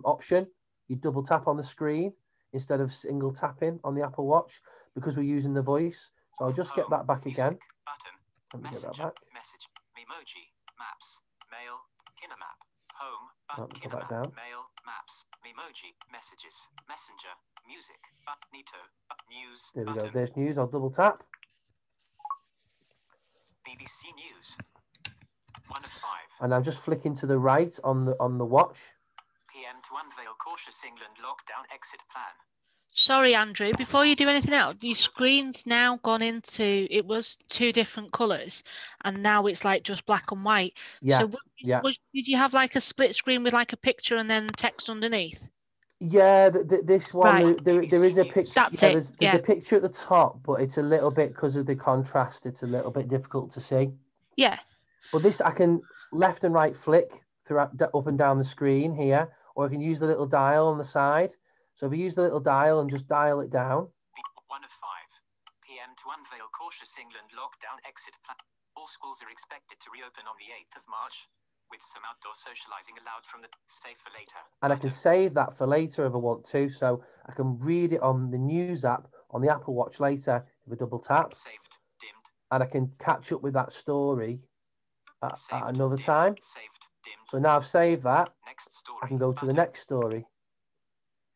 option, you double tap on the screen instead of single tapping on the Apple Watch, because we're using the voice. So I'll just get that back again. Button. Let me Messenger, get that back. Message, Memoji, Maps, Mail, Kinemap, Home, Go back down. Mail, Maps, emoji, messages, messenger, music, Nito, news. There we go. Button. There's news. I'll double tap. BBC News. 1 of 5. And I'm just flicking to the right on the watch. PM to unveil cautious England lockdown exit plan. Sorry, Andrew, before you do anything else, your screen's now gone into, it was 2 different colours and now it's like just black and white. Yeah. So yeah. did you have like a split screen with like a picture and then text underneath? Yeah, this one, Right. there is a picture. That's yeah, it, There's yeah. a picture at the top, but it's a little bit, because of the contrast, it's a little bit difficult to see. Yeah. But this, I can left and right flick throughout, up and down the screen here, or I can use the little dial on the side. So if I use the little dial and just dial it down. 1 of 5. PM to unveil cautious England lockdown exit plan. All schools are expected to reopen on the 8th of March, with some outdoor socialising allowed from the save for later. And I can save that for later if I want to. So I can read it on the news app on the Apple Watch later if I double tap. Saved, dimmed. And I can catch up with that story at another dimmed, time. Saved, dimmed. So now I've saved that. Next story. I can go to the next story.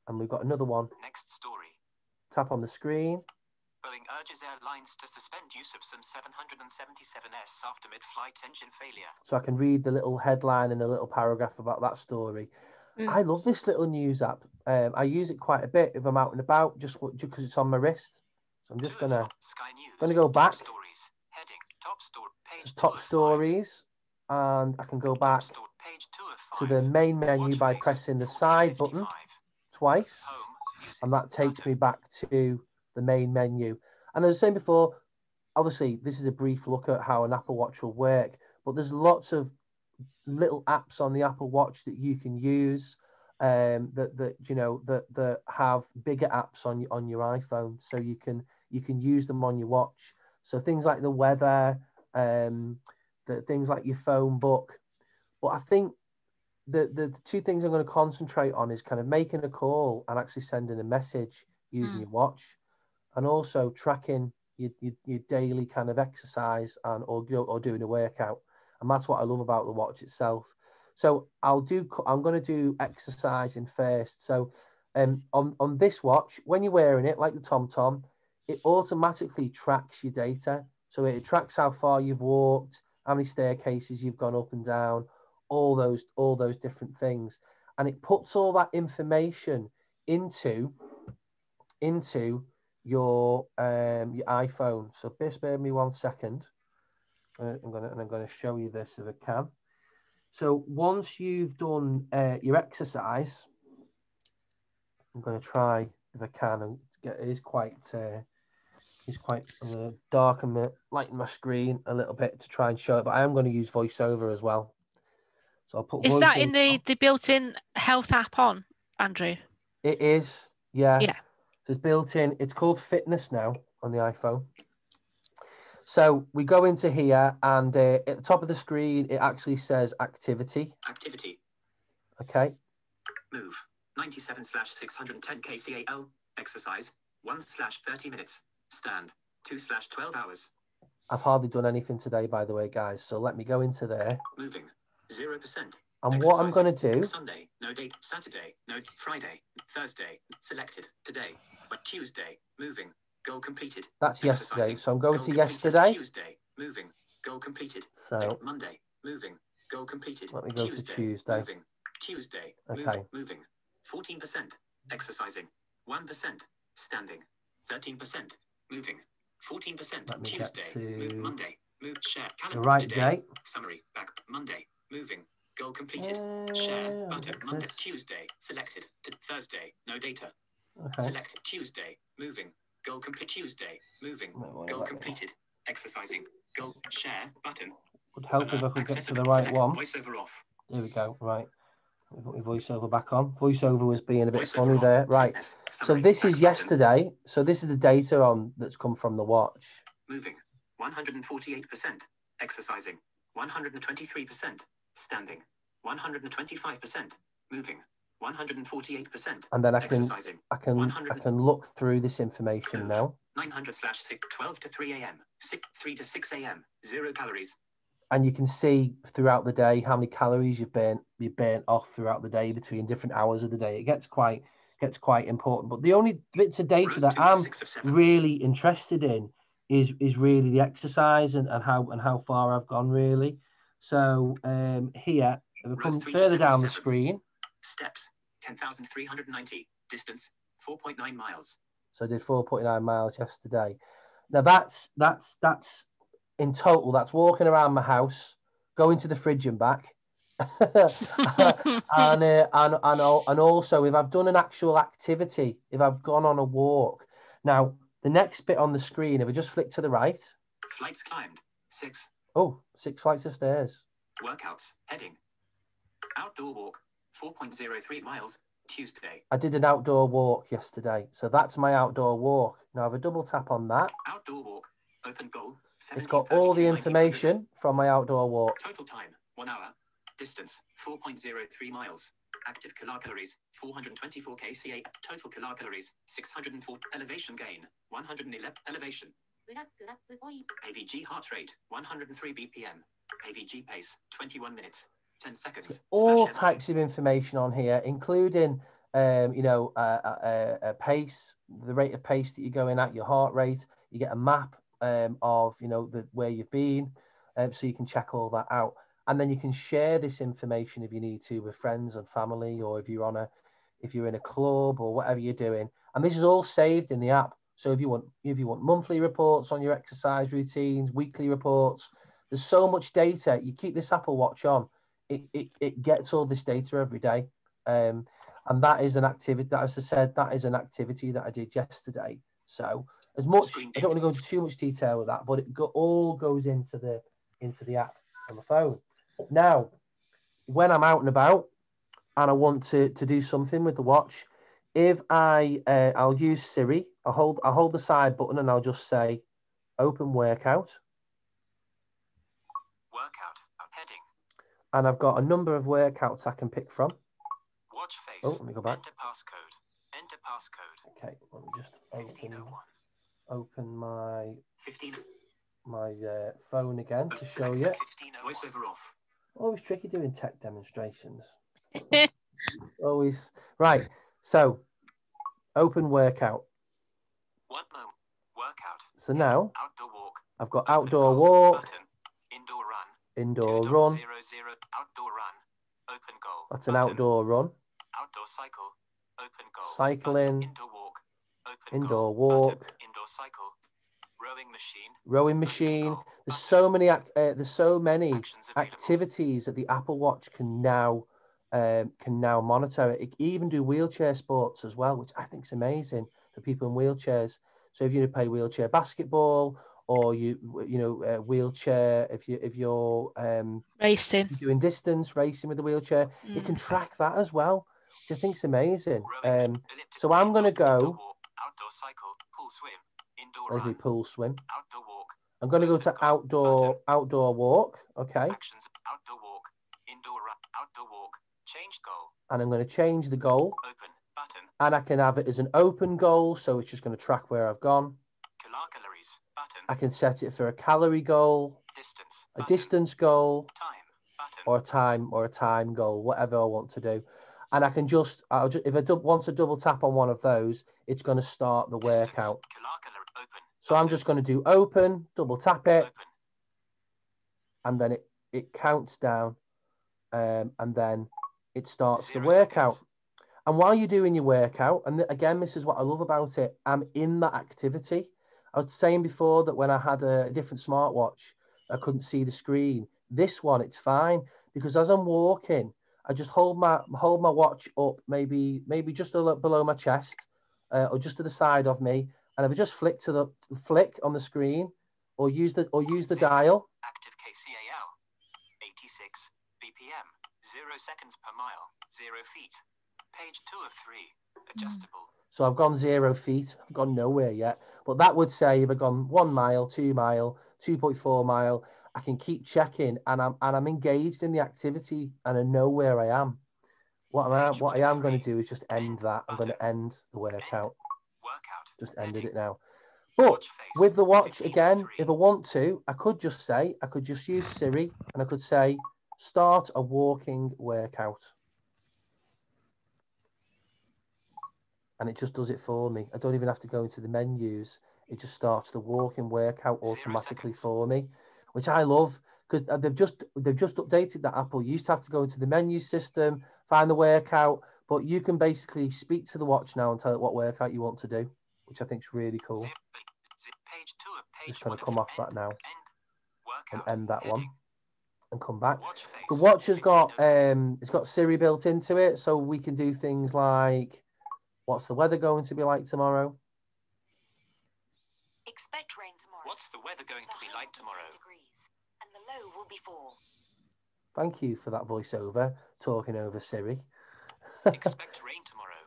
And we've got another one. Next story. Tap on the screen. Boeing urges airlines to suspend use of some 777s after mid-flight engine failure. So I can read the little headline and a little paragraph about that story. I love this little news app. I use it quite a bit if I'm out and about, just because it's on my wrist. So I'm just gonna go back. Stories. Heading. Top story. Page Top stories, and I can go back page 2 of 5. to the main menu Watch by face, pressing the 40 side 55. button twice, Home. Music, and that takes button. me back to the main menu. And as I was saying before, obviously this is a brief look at how an Apple Watch will work, but there's lots of little apps on the Apple Watch that you can use that have bigger apps on your iPhone, so you can use them on your watch. So things like the weather, things like your phone book. But I think the 2 things I'm going to concentrate on is kind of making a call and actually sending a message using your watch, and also tracking your daily kind of exercise or doing a workout. And that's what I love about the watch itself. So I'm going to do exercising first. So on this watch, when you're wearing it, like the TomTom, it automatically tracks your data. So it tracks how far you've walked, how many staircases you've gone up and down, all those different things. And it puts all that information into your iPhone. So just bear with me 1 second. I'm going to show you this if I can. So once you've done your exercise, I'm going to try if I can and get it is quite. I'm going to darken lighten my screen a little bit to try and show it, but I am going to use VoiceOver as well. So I'll put. Is that in the built-in health app on, Andrew? It is, yeah. Yeah. It's built in. It's called Fitness now on the iPhone. So we go into here, and at the top of the screen, it actually says activity. Activity. Okay. Move. 97/610 kcal. Exercise. 1/30 minutes. Stand. 2/12 hours. I've hardly done anything today, by the way, guys. So let me go into there. Moving. 0%. And what I'm going to do. Sunday. No date. Saturday. No. Friday. Thursday. Selected. Today. But Tuesday. Moving. Goal completed. That's yesterday. So I'm going to yesterday. Tuesday. Moving. Goal completed. So Monday. Moving. Goal completed. Let me go to Tuesday. Moving. Tuesday. Okay. Moving. 14%. Exercising. 1%. Standing. 13%. Moving. 14%. Tuesday. Move Monday. Move share calendar. The right today. date. Summary. Back. Monday. Moving. Goal completed. Share button. Monday. Tuesday. Selected. Thursday. No data. Okay. Selected. Tuesday. Moving. Goal complete. Tuesday. Moving. Goal completed. Exercising. Goal share button. Would help if I could get to the right one. Voiceover off. There we go. Right. We've got your VoiceOver back on. VoiceOver was being a bit Voiceover funny on. there. Right. Fitness. So Summary. this is Back yesterday. So this is the data that's come from the watch. Moving. 148%. Exercising. 123%. Standing. 125%. Moving. 148%. And then I Exercising. can look through this information now. 900/6 12 to 3 a.m. 3 to 6 a.m. 0 calories. and you can see throughout the day how many calories you've burnt off throughout the day between different hours of the day. It gets quite important. But the only bits of data that I'm really interested in is really the exercise and how far I've gone really. So here, if I come further down the screen, steps 10,390, distance 4.9 miles. So I did 4.9 miles yesterday. Now that's in total. That's walking around my house, going to the fridge and back, and also if I've done an actual activity, if I've gone on a walk. Now the next bit on the screen, if I just flick to the right, flights climbed 6. Oh, 6 flights of stairs. Workouts heading. Outdoor walk 4.03 miles. Tuesday. I did an outdoor walk yesterday, so that's my outdoor walk. Now if I double tap on that, outdoor walk, open goal. It's got all the information from my outdoor walk. Total time 1 hour. Distance 4.03 miles. Active kilocalories 424 kca. Total kilocalories 604. Elevation gain 111. Elevation. AVG heart rate 103 BPM. AVG pace 21 minutes. 10 seconds. So all types of information on here, including pace, the rate of pace that you're going at, your heart rate. You get a map of where you've been, so you can check all that out. And then you can share this information if you need to with friends and family, or if you're in a club or whatever you're doing. And this is all saved in the app. So if you want monthly reports on your exercise routines, weekly reports, there's so much data. You keep this Apple Watch on. It gets all this data every day, and that is an activity. As I said, that is an activity that I did yesterday. So as much, I don't want to go into too much detail with that, but all goes into the app on the phone. Now, when I'm out and about and I want to do something with the watch, if I'll use Siri. I'll hold the side button and I'll just say, "Open workout." And I've got a number of workouts I can pick from. Watch face. Oh, let me go back. Enter passcode. Enter passcode. Okay, let me just open my 15. My phone again to show you. Voiceover off. Always tricky doing tech demonstrations. Always. Right. So, open workout. 1 moment. Workout. So now, outdoor walk. I've got outdoor walk. Button. Indoor run. Indoor run. 0, outdoor run. Open goal. That's an outdoor run. Outdoor cycle. Open goal. Cycling. Indoor walk. Open indoor goal. walk. Button. Indoor cycle. Rowing machine. Rowing machine. There's so many activities that the Apple Watch can now monitor. It can even do wheelchair sports as well, which I think is amazing for people in wheelchairs. So if you play wheelchair basketball, or wheelchair, if you're racing, doing distance racing with the wheelchair, it can track that as well, which I think is amazing. So I'm going to go. Outdoor cycle, pool swim, indoor There's run, me pool swim. outdoor walk. I'm going to go to outdoor walk. Okay. Actions, outdoor walk, indoor run, outdoor walk, change goal. And I'm going to change the goal. Open button. And I can have it as an open goal, so it's just going to track where I've gone. Kilocalories button. I can set it for a calorie goal, Distance. a distance goal, Time button. or a time goal, whatever I want to do. And I can if I want to double tap on one of those, it's going to start the workout. Open. So I'm just going to do open, double tap it, Open. and then it counts down, and then it starts the 0 workout. seconds. And while you're doing your workout, and again, this is what I love about it, I'm in that activity. I was saying before that when I had a different smartwatch, I couldn't see the screen. This one, it's fine, because as I'm walking, I just hold my watch up, maybe just a little below my chest, or just to the side of me, and if I just flick to the flick on the screen, or use the dial. Active KCAL 86 BPM 0 seconds per mile 0 feet. Page 2 of 3. Adjustable. So I've gone 0 feet. I've gone nowhere yet, but that would say if I've gone 1 mile, 2 mile, 2.4 mile, I can keep checking, and I'm engaged in the activity, and I know where I am. What I am going to do is just end that. I'm going to end the workout. Just ended it now. But Watch face. with the watch 15 again, 3. if I want to, I could just use Siri and I could say, start a walking workout. And it just does it for me. I don't even have to go into the menus. It just starts the walking workout automatically for me, which I love because they've just updated that. Apple used to have to go into the menu system, find the workout, but you can basically speak to the watch now and tell it what workout you want to do, which I think is really cool. Page 2 of page Just going 1 to of come off that now and workout. end that one Heading. and come back. Watch face. The watch has got 15 it's got Siri built into it, so we can do things like, what's the weather going to be like tomorrow? Expect rain tomorrow. What's the weather going to be like tomorrow? 10 degrees, and the low will be 4. Thank you for that voiceover, talking over Siri. Expect rain tomorrow.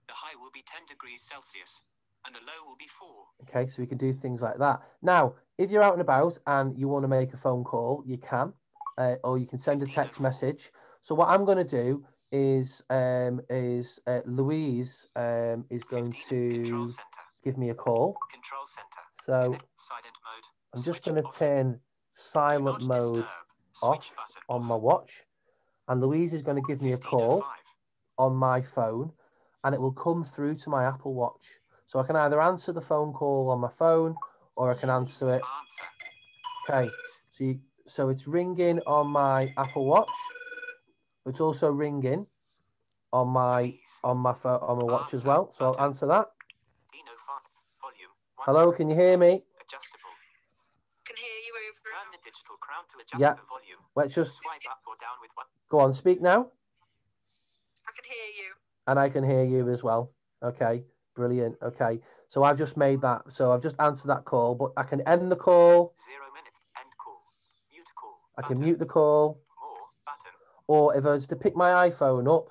The high will be 10 degrees Celsius, and the low will be 4. Okay, so we can do things like that. Now, if you're out and about and you want to make a phone call, you can, or you can send a text message. So what I'm going to do is Louise is going Control to center. give me a call. Control center. So Connect silent mode. I'm just Switch going to off. turn Do silent not mode disturb. off Switch button on off. my watch, and Louise is going to give me a 15:05. call on my phone, and it will come through to my Apple Watch. So I can either answer the phone call on my phone or I can answer it. Answer. Okay, so it's ringing on my Apple Watch. It's also ringing on my phone, on my watch as well. So I'll answer that. Volume. Hello, can you hear me? Adjustable. Can hear you over. Turn the digital crown to adjust Yeah. the volume. Let's just Swipe up or down with one. go on, speak now. I can hear you. And I can hear you as well. Okay, brilliant. Okay, so I've just made that. So I've just answered that call, but I can end the call. 0 minutes. End call. Mute call. I can Button. mute the call. More. Button. Or if I was to pick my iPhone up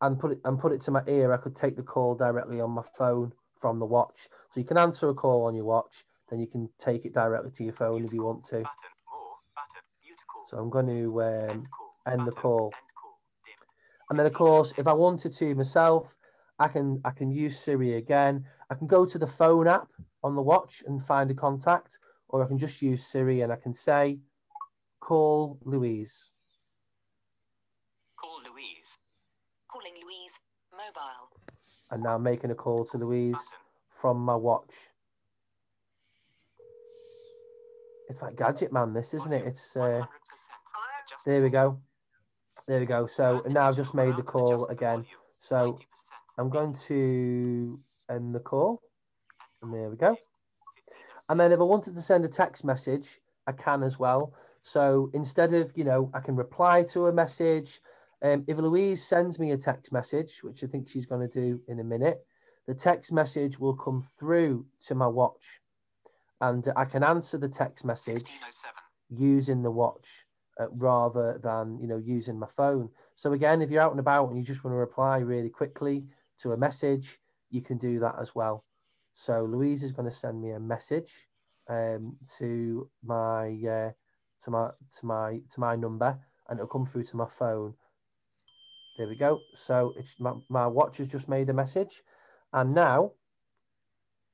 and put it to my ear, I could take the call directly on my phone from the watch. So you can answer a call on your watch, then you can take it directly to your phone if you want to. Button. More. Button. Mute call. So I'm going to End call. end the Button. call. End call. Dim. And then of course, if I wanted to myself, I can use Siri again. I can go to the phone app on the watch and find a contact, or I can just use Siri and I can say, call Louise. Call Louise. Calling Louise. Mobile. And now making a call to Louise Button. from my watch. It's like Gadget Man, this, isn't it? It's 100%. there we go. There we go. So now I've just made the call again. So I'm going to end the call. And there we go. And then if I wanted to send a text message, I can as well. So instead of, I can reply to a message. If Louise sends me a text message, which I think she's going to do in a minute, the text message will come through to my watch. And I can answer the text message using the watch rather than, using my phone. So again, if you're out and about and you just want to reply really quickly to a message, you can do that as well. So Louise is going to send me a message to my number, and it'll come through to my phone. There we go. So it's my watch has just made a message, and now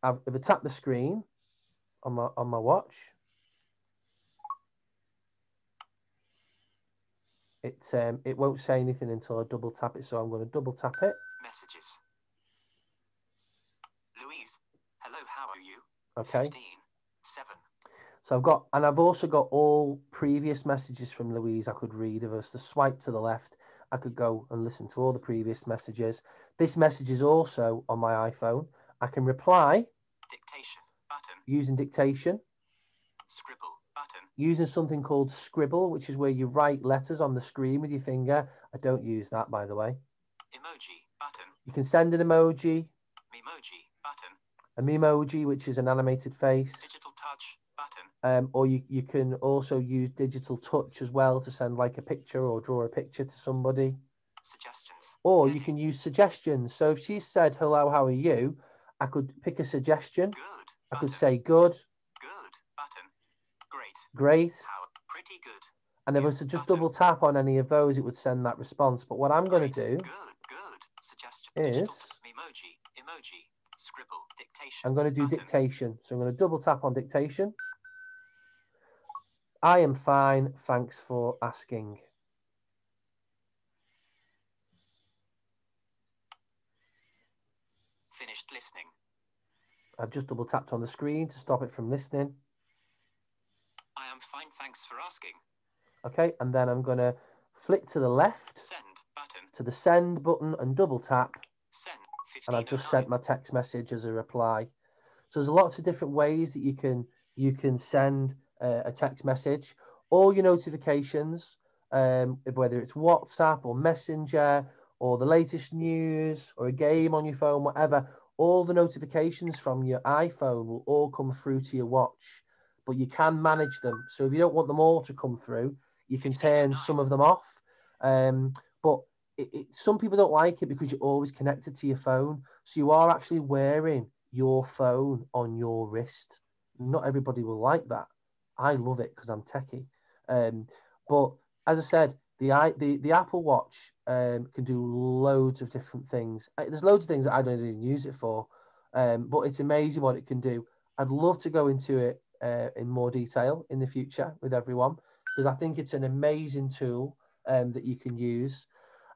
if I tap the screen on my watch, it won't say anything until I double tap it. So I'm going to double tap it. Messages. Louise. Hello, how are you? Okay. 15, 7. So I've also got all previous messages from Louise I could read. If I was to swipe to the left, I could go and listen to all the previous messages. This message is also on my iPhone. I can reply. Dictation button. Using dictation. Scribble button. Using something called Scribble, which is where you write letters on the screen with your finger. I don't use that, by the way. Emoji button. You can send an emoji. Memoji button. A memoji, which is an animated face. Digital touch button. Or you can also use digital touch as well to send like a picture or draw a picture to somebody. Suggestions. Or you can use suggestions. So if she said, hello, how are you? I could pick a suggestion. Good. I could say good. Good button. Great. Great. How pretty good. And if I was to just double tap on any of those, it would send that response. But what I'm going to do Good. Suggestion. is Memoji. Scribble. Dictation. I'm going to do button. dictation. So I'm going to double tap on dictation. I am fine. Thanks for asking. Finished listening. I've just double tapped on the screen to stop it from listening. I am fine, thanks for asking. Okay, and then I'm going to flick to the left Send button. to the send button and double tap, Send. and I've just 1509. sent my text message as a reply. So there's lots of different ways that you can send a text message. All your notifications, whether it's WhatsApp or Messenger or the latest news or a game on your phone, whatever, all the notifications from your iPhone will all come through to your watch, but you can manage them. So if you don't want them all to come through, you can turn some of them off. But some people don't like it because you're always connected to your phone. So you are actually wearing your phone on your wrist. Not everybody will like that. I love it because I'm techie. But as I said, the Apple Watch can do loads of different things. There's loads of things that I don't even use it for, but it's amazing what it can do. I'd love to go into it in more detail in the future with everyone, because I think it's an amazing tool that you can use.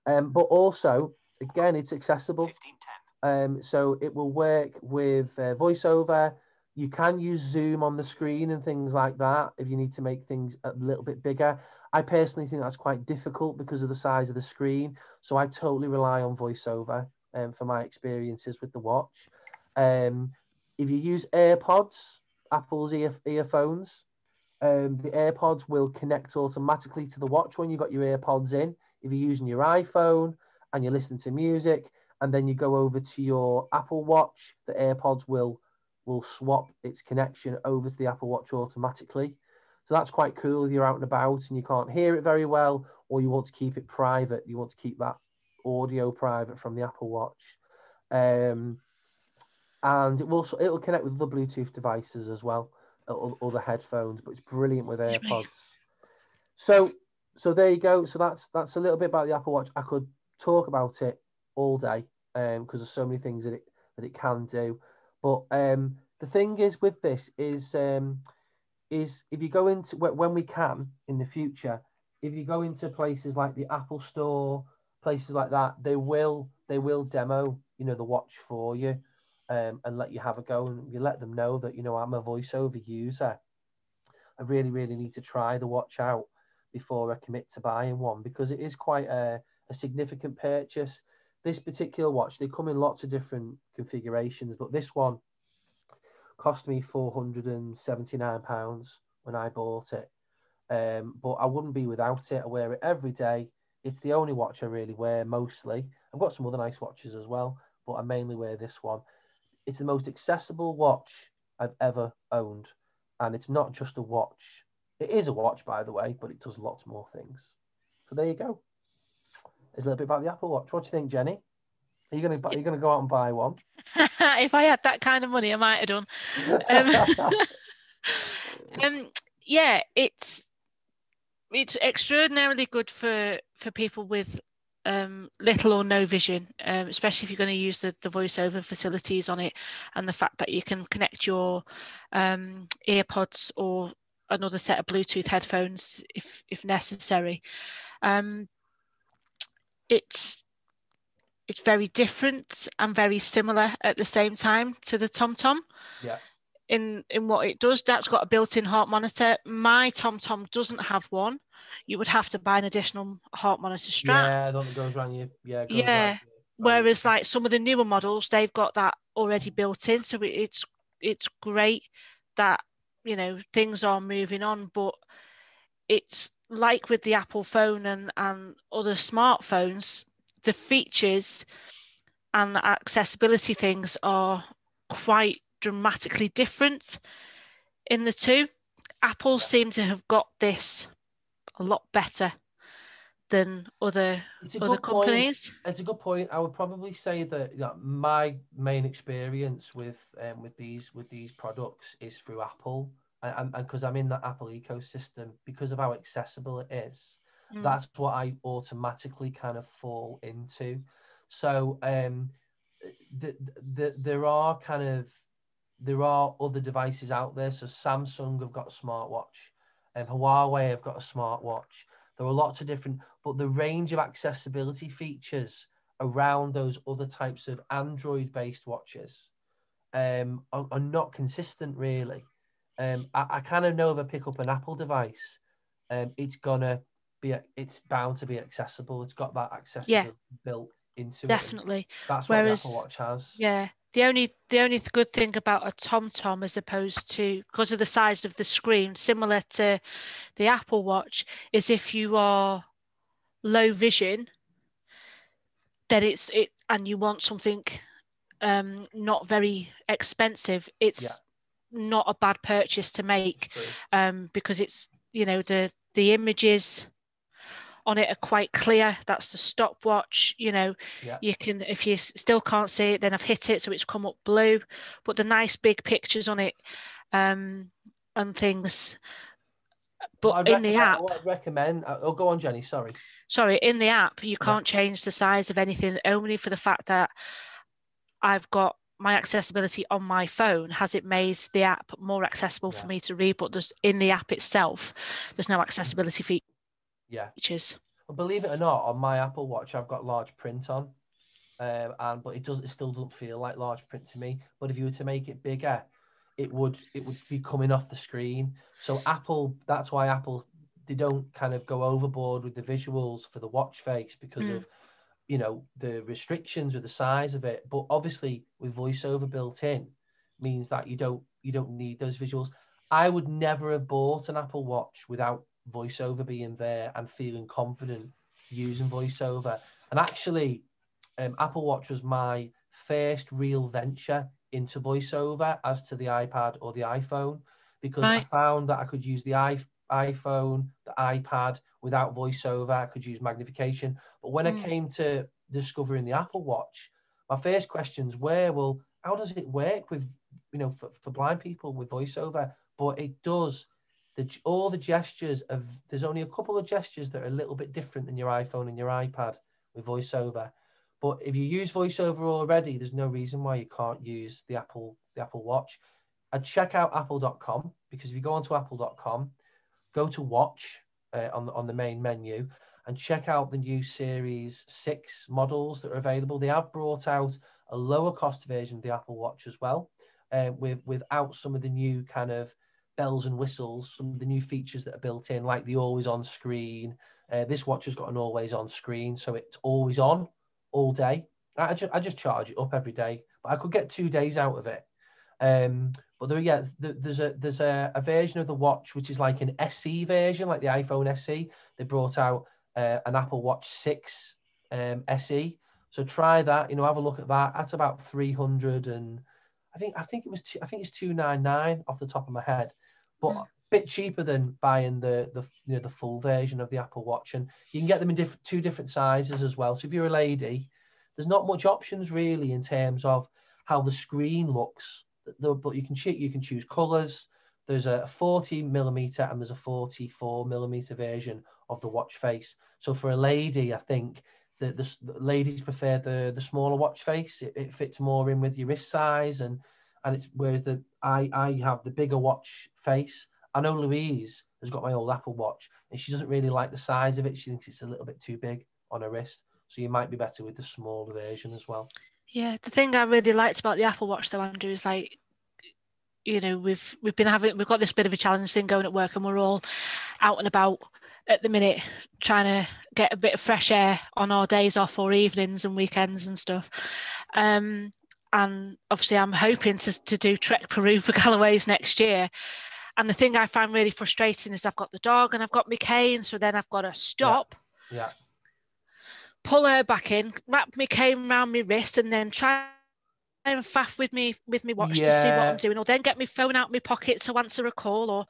But also, again, it's accessible. 1510. So it will work with VoiceOver. You can use Zoom on the screen and things like that if you need to make things a little bit bigger. I personally think that's quite difficult because of the size of the screen. So I totally rely on VoiceOver for my experiences with the watch. If you use AirPods, Apple's earphones, the AirPods will connect automatically to the watch when you've got your AirPods in. If you're using your iPhone and you're listening to music, and then you go over to your Apple Watch, the AirPods will swap its connection over to the Apple Watch automatically. So that's quite cool if you're out and about and you can't hear it very well, or you want to keep it private. You want to keep that audio private from the Apple Watch. And it'll connect with the Bluetooth devices as well, or the headphones, but it's brilliant with AirPods. So there you go. So that's a little bit about the Apple Watch. I could talk about it all day because there's so many things that it can do. But the thing is with this is if you go into, when we can in the future, if you go into places like the Apple Store, places like that, they will demo the watch for you and let you have a go, and you let them know that I'm a VoiceOver user. I really, really need to try the watch out before I commit to buying one, because it is quite a significant purchase. This particular watch, they come in lots of different configurations, but this one cost me £479 when I bought it. But I wouldn't be without it. I wear it every day. It's the only watch I really wear mostly. I've got some other nice watches as well, but I mainly wear this one. It's the most accessible watch I've ever owned. And it's not just a watch. It is a watch, by the way, but it does lots more things. So there you go. There's a little bit about the Apple Watch. What do you think, Jenny? Are you gonna go out and buy one? If I had that kind of money, I might have done. Yeah, it's extraordinarily good for people with little or no vision, especially if you're going to use the VoiceOver facilities on it, and the fact that you can connect your AirPods or another set of Bluetooth headphones if necessary. It's very different and very similar at the same time to the TomTom. Yeah. In what it does, that's got a built-in heart monitor. My TomTom doesn't have one. You would have to buy an additional heart monitor strap. Yeah, that goes around you. Yeah. Yeah. Whereas like some of the newer models, they've got that already built in. So it's great that things are moving on, but it's like with the Apple phone and other smartphones, the features and the accessibility things are quite dramatically different in the two. Apple seem to have got this a lot better than other companies. It's a good point. I would probably say that my main experience with these products is through Apple, and because I'm in the Apple ecosystem, because of how accessible it is. That's what I automatically kind of fall into. So there are other devices out there. So Samsung have got a smartwatch, and Huawei have got a smartwatch. There are lots of different, but the range of accessibility features around those other types of Android-based watches are not consistent, really. I kind of know if I pick up an Apple device, it's bound to be accessible. It's got that accessibility built into it. Definitely. That's what the Apple Watch has. Yeah. The only good thing about a TomTom, as opposed to, because of the size of the screen, similar to the Apple Watch, is if you are low vision, then and you want something not very expensive, it's not a bad purchase to make, because it's, the images on it are quite clear. That's the stopwatch. You can, if you still can't see it, then I've hit it, so it's come up blue. But the nice big pictures on it, and things. But in the app, I'd recommend. Oh, go on, Jenny. Sorry, in the app, you can't change the size of anything, only for the fact that I've got my accessibility on my phone. Has it made the app more accessible for me to read? But in the app itself, there's no accessibility features. Well, believe it or not, on my Apple Watch, I've got large print on, but it still doesn't feel like large print to me. But if you were to make it bigger, it would be coming off the screen. So that's why Apple, they don't kind of go overboard with the visuals for the watch face, because of the restrictions with the size of it. But obviously with VoiceOver built in, means that you don't need those visuals. I would never have bought an Apple Watch without VoiceOver being there and feeling confident using VoiceOver. And actually, Apple Watch was my first real venture into VoiceOver as to the iPad or the iPhone, because I found that I could use the iPhone, the iPad without VoiceOver. I could use magnification. But when I came to discovering the Apple Watch, my first questions were, well, how does it work with, for blind people with VoiceOver? But it does. All the gestures there's only a couple of gestures that are a little bit different than your iPhone and your iPad with VoiceOver. But if you use VoiceOver already, there's no reason why you can't use the Apple Watch. I'd check out apple.com, because if you go onto apple.com, go to Watch on the main menu, and check out the new Series 6 models that are available. They have brought out a lower cost version of the Apple Watch as well, without some of the new kind of bells and whistles, some of the new features that are built in, like the always on screen. This watch has got an always on screen, so it's always on all day. I just charge it up every day, but I could get 2 days out of it. But there's a version of the watch which is like an SE version, like the iPhone SE. They brought out an Apple Watch 6 SE. So try that. Have a look at that. That's about 300 and I think it's 299 off the top of my head, but a bit cheaper than buying the full version of the Apple Watch. And you can get them in two different sizes as well. So if you're a lady, there's not much options really in terms of how the screen looks, but you can choose colors. There's a 40mm and there's a 44mm version of the watch face. So for a lady, I think the ladies prefer the smaller watch face. It fits more in with your wrist size, and it's, whereas I have the bigger watch face. I know Louise has got my old Apple Watch and she doesn't really like the size of it. She thinks it's a little bit too big on her wrist. So you might be better with the smaller version as well. Yeah, the thing I really liked about the Apple Watch though, Andrew, is like, we've got this bit of a challenge thing going at work, and we're all out and about at the minute trying to get a bit of fresh air on our days off or evenings and weekends and stuff. And obviously I'm hoping to do Trek Peru for Galloway's next year. And the thing I find really frustrating is I've got the dog and I've got my cane, so then I've got to stop, pull her back in, wrap my cane around my wrist, and then try and faff with me watch to see what I'm doing, or then get my phone out of my pocket to answer a call,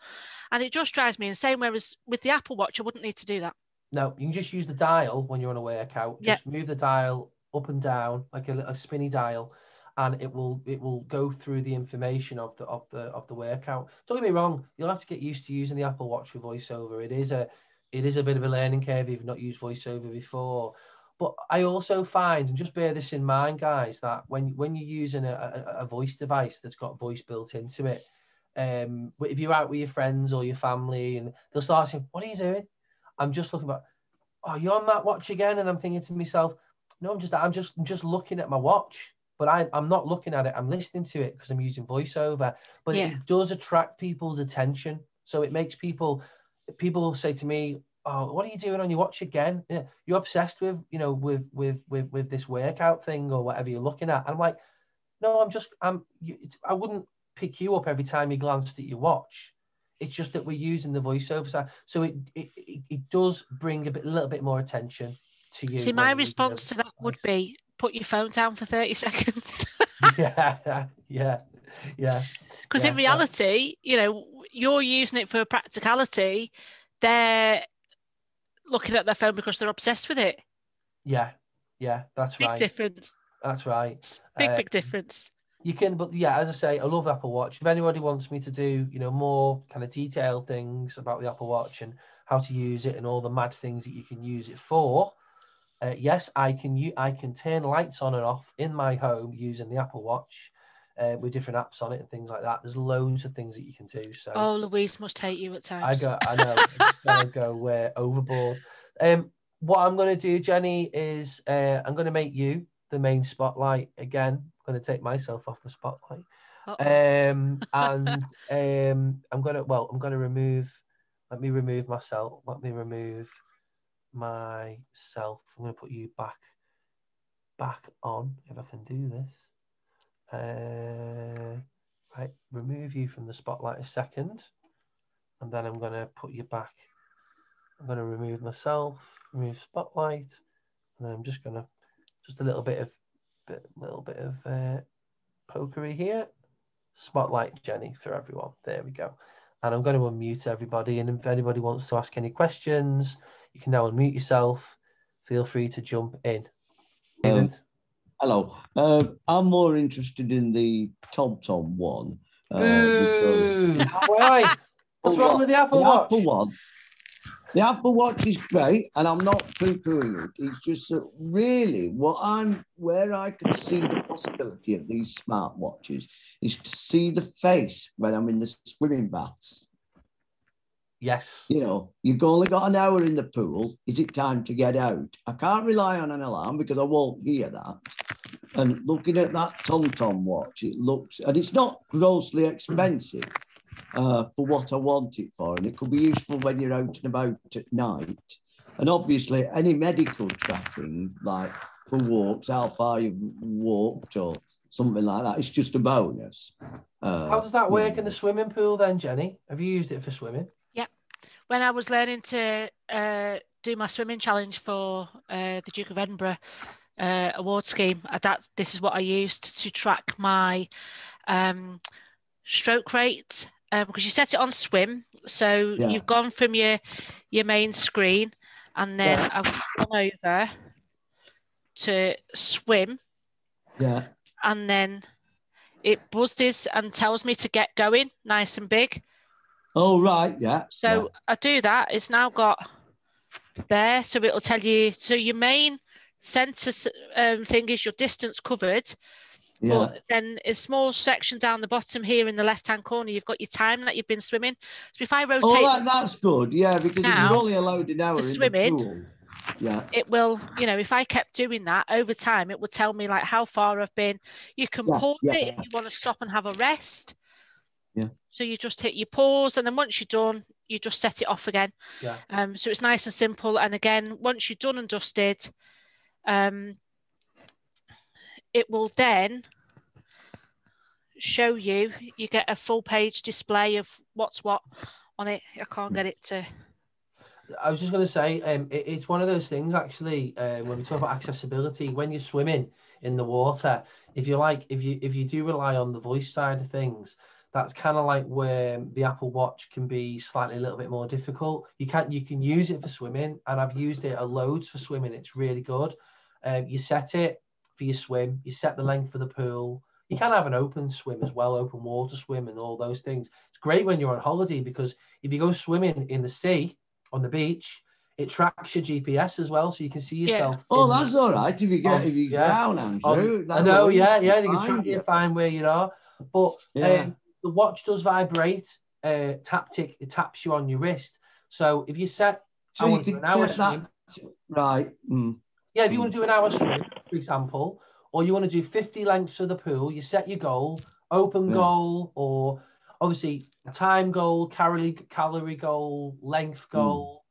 and it just drives me insane. Whereas with the Apple Watch, I wouldn't need to do that. No, you can just use the dial when you're on a workout. Just move the dial up and down like a spinny dial, and it will go through the information of the workout. Don't get me wrong, you'll have to get used to using the Apple Watch with VoiceOver. It is a bit of a learning curve if you've not used VoiceOver before. But I also find, and just bear this in mind, guys, that when you're using a voice device that's got voice built into it, if you're out with your friends or your family and they'll start saying, "What are you doing?" I'm just looking about, "Oh, you're on that watch again?" And I'm thinking to myself, "No, I'm just looking at my watch, but I'm not looking at it. I'm listening to it because I'm using voiceover." But it does attract people's attention, so it makes people say to me, "Oh, what are you doing on your watch again? Yeah, you're obsessed with, with this workout thing or whatever you're looking at." And I'm like, "No, I wouldn't pick you up every time you glanced at your watch. It's just that we're using the voiceover side, so it does bring a little bit more attention to you." See, my response to that would be, put your phone down for 30 seconds. yeah. Because in reality, you're using it for practicality. They're looking at their phone because they're obsessed with it. Yeah, that's right. Big difference. That's right. Big difference. You can, but yeah, as I say, I love Apple Watch. If anybody wants me to do, more kind of detailed things about the Apple Watch and how to use it and all the mad things that you can use it for, yes, I can turn lights on and off in my home using the Apple Watch with different apps on it and things like that. There's loads of things that you can do. So Louise must hate you at times. I know. I go overboard. What I'm going to do, Jenny, is I'm going to make you the main spotlight again. I'm going to take myself off the spotlight. I'm going to remove. Let me remove myself. Let me remove myself. I'm going to put you back on if I can do this. Right, remove you from the spotlight a second, and then I'm going to put you back. I'm going to remove myself, remove spotlight, and then I'm just going to a little bit of pokery here. Spotlight Jenny for everyone. There we go. And I'm going to unmute everybody. And if anybody wants to ask any questions, you can now unmute yourself. Feel free to jump in. David? Hello. I'm more interested in the TomTom one. Why? What's wrong with the Apple Watch? The Apple Watch is great, and I'm not poo-pooing it. It's just that really where I can see the possibility of these smartwatches is to see the face when I'm in the swimming baths. Yes. You've only got an hour in the pool. Is it time to get out? I can't rely on an alarm because I won't hear that. And looking at that TomTom watch, and it's not grossly expensive for what I want it for. And it could be useful when you're out and about at night. And obviously, any medical tracking, like for walks, how far you've walked or something like that, it's just a bonus. How does that work in the swimming pool then, Jenny? Have you used it for swimming? Yeah. When I was learning to do my swimming challenge for the Duke of Edinburgh award scheme, this is what I used to track my stroke rate, because you set it on swim. So you've gone from your main screen, and then I've gone over to swim. Yeah. And then it buzzes and tells me to get going, nice and big. Oh, right, yeah. So I do that. It's now got there, so it'll tell you. So your main sensor thing is your distance covered. Yeah. But then a small section down the bottom here in the left-hand corner, you've got your time that you've been swimming. So if I rotate... Oh, that's good, yeah, because now, if you're only allowed an hour in swimming, the pool, yeah, it will, if I kept doing that over time, it would tell me like how far I've been. You can pause it if you want to stop and have a rest. Yeah. So you just hit your pause, and then once you're done, you just set it off again. Yeah. So it's nice and simple. And again, once you're done and dusted, it will then show you get a full page display of what's what on it. I can't get it to... I was just going to say, it's one of those things actually, when we talk about accessibility, when you're swimming in the water, if you do rely on the voice side of things, that's kind of like where the Apple Watch can be slightly a little bit more difficult. You can use it for swimming, and I've used it loads for swimming. It's really good. You set it for your swim, you set the length for the pool. You can have an open swim as well, open water swim and all those things. It's great when you're on holiday, because if you go swimming in the sea, on the beach, It tracks your GPS as well, so you can see yourself. Oh, that's all right. If you get if you drown, Andrew. I know, yeah, they can find track you you. and find where you are. But Yeah. the watch does vibrate. Taptic, it taps you on your wrist. So if you set, So I you want to do could an hour take swim. that, right? Yeah, if you want to do an hour swim, for example, or you want to do 50 lengths of the pool, you set your goal, open goal, or obviously a time goal, calorie goal, length goal.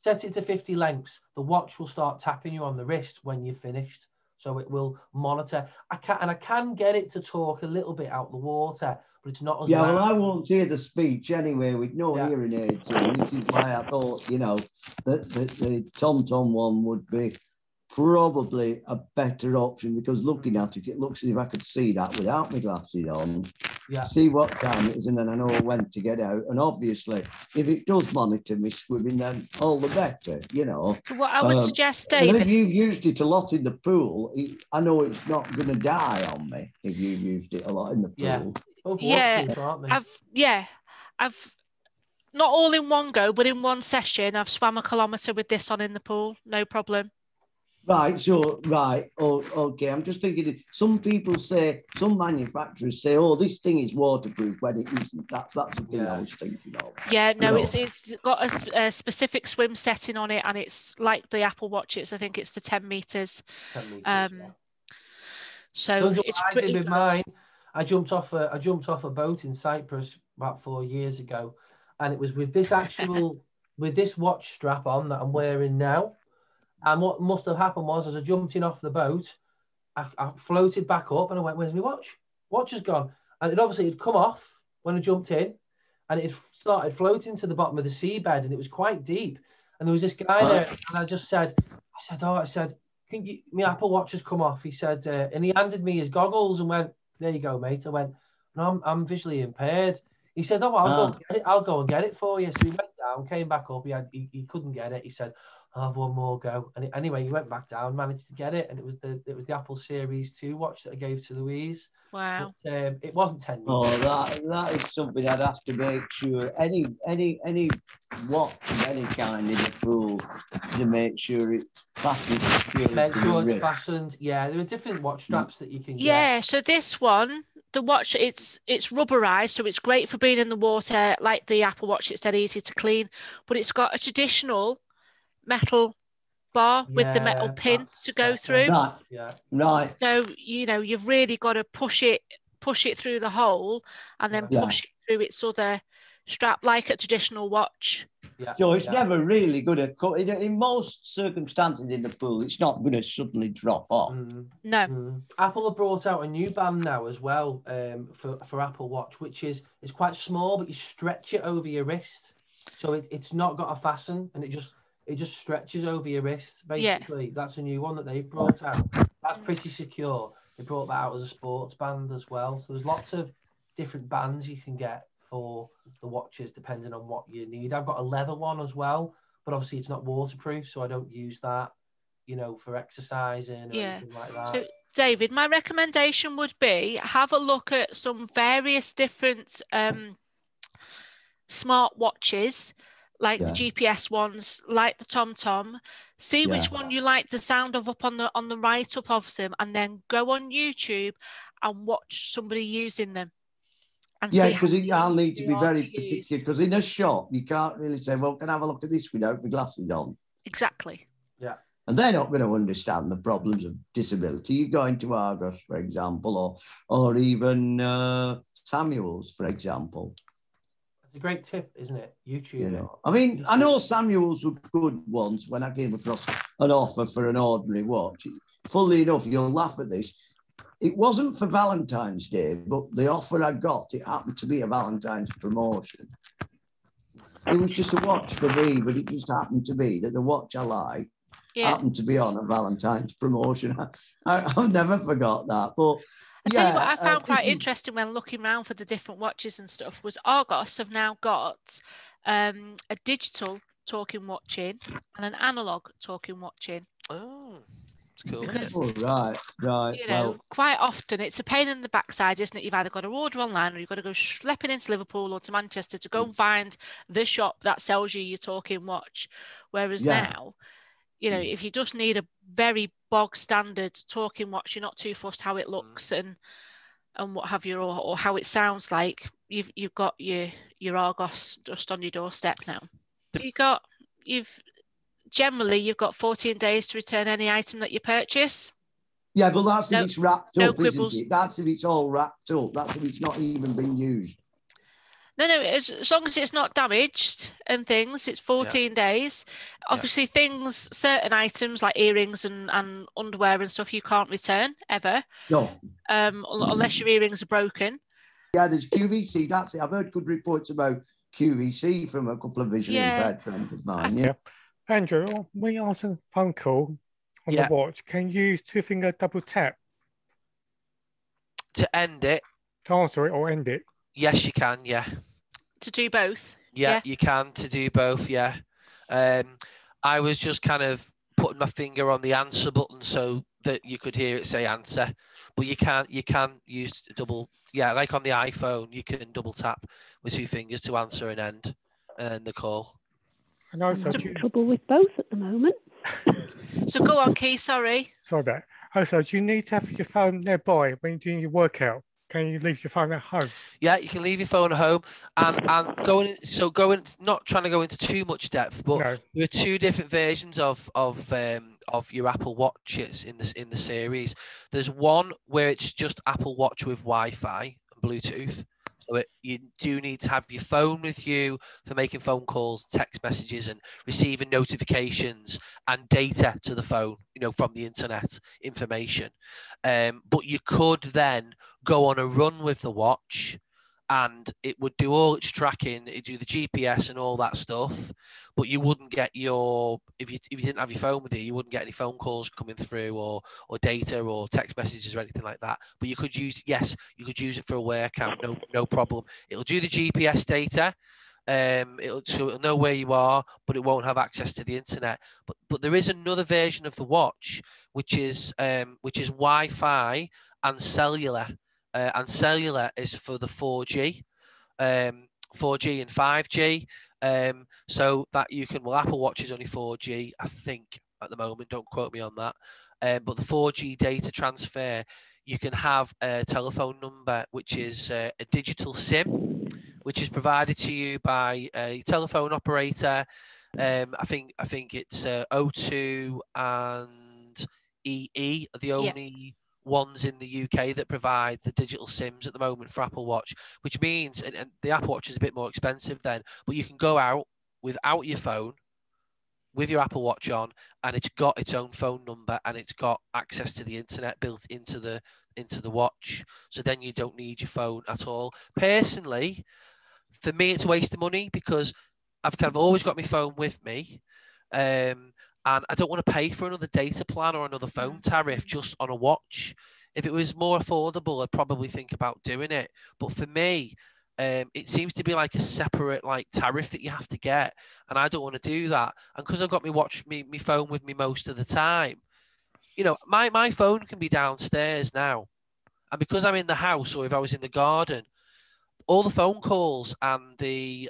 Set it to 50 lengths. The watch will start tapping you on the wrist when you're finished. So it will monitor. I can get it to talk a little bit out the water, but it's not as loud. Well, I won't hear the speech anyway with no hearing aids. So this is why I thought, that the TomTom one would be probably a better option, because looking at it, it looks as if I could see that without my glasses on. See what time it is, and then I know when to get out. And obviously, if it does monitor me swimming, then all the better, What I would suggest, And David. if you've used it a lot in the pool, I know it's not going to die on me if you've used it a lot in the pool. I've not all in one go, but in one session, I've swam a kilometre with this on in the pool, no problem. Right, okay. I'm just thinking, some manufacturers say, oh, this thing is waterproof when it isn't. That's the thing I was thinking of. Yeah, no, it's got a specific swim setting on it, and it's like the Apple Watches. I think it's for 10 metres. 10 metres, So it's I pretty did with good. mine. I jumped off a boat in Cyprus about 4 years ago, and it was with this with this watch strap on that I'm wearing now. And what must have happened was, as I jumped in off the boat, I floated back up and I went, where's my watch? Watch has gone. And it had come off when I jumped in, and it started floating to the bottom of the seabed, and it was quite deep. And there was this guy there, and I said, can you, my Apple Watch has come off. He said, and he handed me his goggles and went, there you go, mate. I went, no, I'm visually impaired. He said, oh, I'll go and get it for you. So he went down, came back up. He couldn't get it. He said, I'll have one more go. And anyway, he went back down, managed to get it, and it was the Apple Series 2 watch that I gave to Louise. Wow. But, it wasn't 10 minutes. Oh, that is something I'd have to make sure. Any watch of any kind in the pool, to make sure it's fastened. Make sure it's fastened. Yeah, there are different watch straps that you can get. Yeah, so this one, the watch, it's rubberized, so it's great for being in the water, like the Apple Watch. It's dead easy to clean, but it's got a traditional metal bar with the metal pin to go through. Right. So you've really got to push it through the hole, and then push it through its other strap, like a traditional watch. So it's never really going to cut. In most circumstances in the pool, it's not going to suddenly drop off. No. Apple have brought out a new band now as well, for Apple Watch, which is quite small, but you stretch it over your wrist, so it's not got a fasten, and it just stretches over your wrist, basically. That's a new one that they've brought out. That's pretty secure. They brought that out as a sports band as well. So there's lots of different bands you can get for the watches, depending on what you need. I've got a leather one as well, but obviously it's not waterproof, so I don't use that, for exercising or anything like that. So, David, my recommendation would be have a look at some various different smart watches, like the GPS ones, like the TomTom. See which one you like the sound of up on the write-up of them, and then go on YouTube and watch somebody using them. Because I'll need to be very particular, because in a shop you can't really say, well, can I have a look at this without my glasses on? Exactly. Yeah. And they're not going to understand the problems of disability. You go into Argos, for example, or even Samuel's, for example. It's a great tip, isn't it? YouTube. I mean, I know Samuel's were good ones when I came across an offer for an ordinary watch. Funnily enough, you'll laugh at this. It wasn't for Valentine's Day, but the offer I got, it happened to be a Valentine's promotion. It was just a watch for me, but it just happened to be that the watch I like happened to be on a Valentine's promotion. I've never forgot that. But I tell you what I found quite interesting when looking around for the different watches and stuff was Argos have now got a digital talking watch in and an analog talking watch in. Oh. It's cool. Because Isn't it? Oh, right. you know, Well, quite often it's a pain in the backside, isn't it? You've either got to order online or you've got to go schlepping into Liverpool or to Manchester to go and find the shop that sells you your talking watch. Whereas Yeah. now, you know, if you just need a very bog standard talking watch, you're not too fussed how it looks and what have you, or how it sounds like, you've got your Argos just on your doorstep now. You've generally got 14 days to return any item that you purchase. yeah, but that's if No- it's wrapped no up, quibbles. isn't it? That's if it's all wrapped up. That's if it's not even been used. No, as long as it's not damaged and things, it's 14 days. Obviously, certain items like earrings and underwear and stuff, you can't return ever, No. unless your earrings are broken. Yeah, there's QVC. That's it. I've heard good reports about QVC from a couple of visually impaired friends of mine. Yeah. Andrew, when you answer a phone call on the watch, can you use two-finger double tap To end it? to answer it or end it? Yes, you can. Yeah. To do both? Yeah, you can to do both. Yeah. I was just kind of putting my finger on the answer button so that you could hear it say answer, but you can use double. Yeah, like on the iPhone, you can double tap with two fingers to answer and end the call. And also, I'm having trouble with both at the moment. So go on, Key. Sorry. Sorry about that. Also, do you need to have your phone nearby when you're doing your workout? Can you leave your phone at home? Yeah, you can leave your phone at home and not trying to go into too much depth, but there are two different versions of your Apple Watches in the series. There's one where it's just Apple Watch with Wi-Fi and Bluetooth. So you do need to have your phone with you for making phone calls, text messages, and receiving notifications and data to the phone, from the internet information. But you could then go on a run with the watch and it would do all its tracking, it'd do the GPS and all that stuff, but you wouldn't get if you didn't have your phone with you wouldn't get any phone calls coming through or data or text messages or anything like that. But you could use it for a workout, no problem. It'll do the GPS data, it'll know where you are, but it won't have access to the internet. But there is another version of the watch which is Wi-Fi and cellular. And cellular is for the 4G and 5G. So that you can, Apple Watch is only 4G, I think, at the moment. Don't quote me on that. But the 4G data transfer, you can have a telephone number, which is a digital SIM, which is provided to you by a telephone operator. I think it's O2 and EE are the only ones in the UK that provide the digital SIMs at the moment for Apple Watch, which means, and the Apple Watch is a bit more expensive then, but you can go out without your phone with your Apple Watch on, and it's got its own phone number and it's got access to the internet built into the watch. So then you don't need your phone at all. Personally, for me, it's a waste of money because I've kind of always got my phone with me. And I don't want to pay for another data plan or another phone tariff just on a watch. If it was more affordable, I'd probably think about doing it. But for me, it seems to be like a separate tariff that you have to get, and I don't want to do that. And because I've got my phone with me most of the time, my phone can be downstairs now, and because I'm in the house or if I was in the garden, all the phone calls and the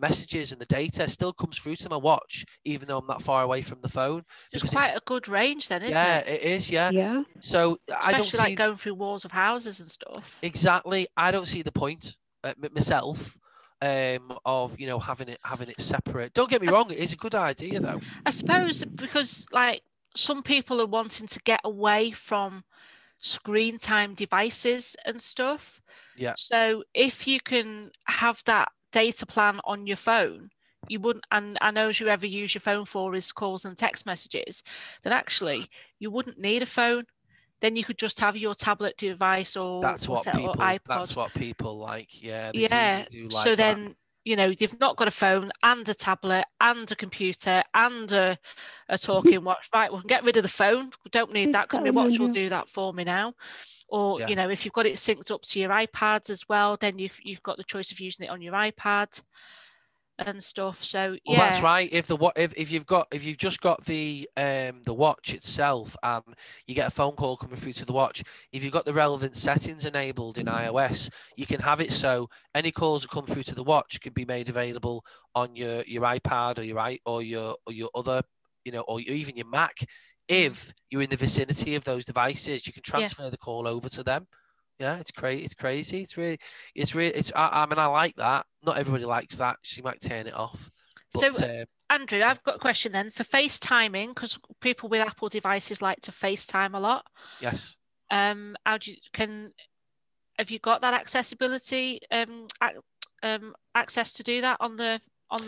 messages and the data still comes through to my watch, even though I'm that far away from the phone. It's quite a good range then, isn't it? Yeah, it is, yeah. So especially I don't see going through walls of houses and stuff. Exactly. I don't see the point myself of having it separate. Don't get me wrong, it is a good idea though. I suppose because some people are wanting to get away from screen time devices and stuff. Yeah. So if you can have that data plan on your phone, you wouldn't, and I know you ever use your phone for is calls and text messages, then actually you wouldn't need a phone. Then you could just have your tablet device or iPod. That's what people like. Yeah. They do like so that. then you've not got a phone and a tablet and a computer and a talking watch. Right, we can get rid of the phone. We don't need that because my watch will do that for me now. Or if you've got it synced up to your iPads as well, then you've got the choice of using it on your iPad. and stuff. So Well, yeah, that's right. If you've just got the watch itself and you get a phone call coming through to the watch, if you've got the relevant settings enabled in iOS, you can have it so any calls that come through to the watch can be made available on your iPad or your other, or even your Mac. If you're in the vicinity of those devices, you can transfer the call over to them. Yeah, it's crazy. It's crazy. I mean, I like that. Not everybody likes that. So you might turn it off. But, so, Andrew, I've got a question then for FaceTiming, because people with Apple devices like to FaceTime a lot. Yes. Have you got that accessibility, access to do that on the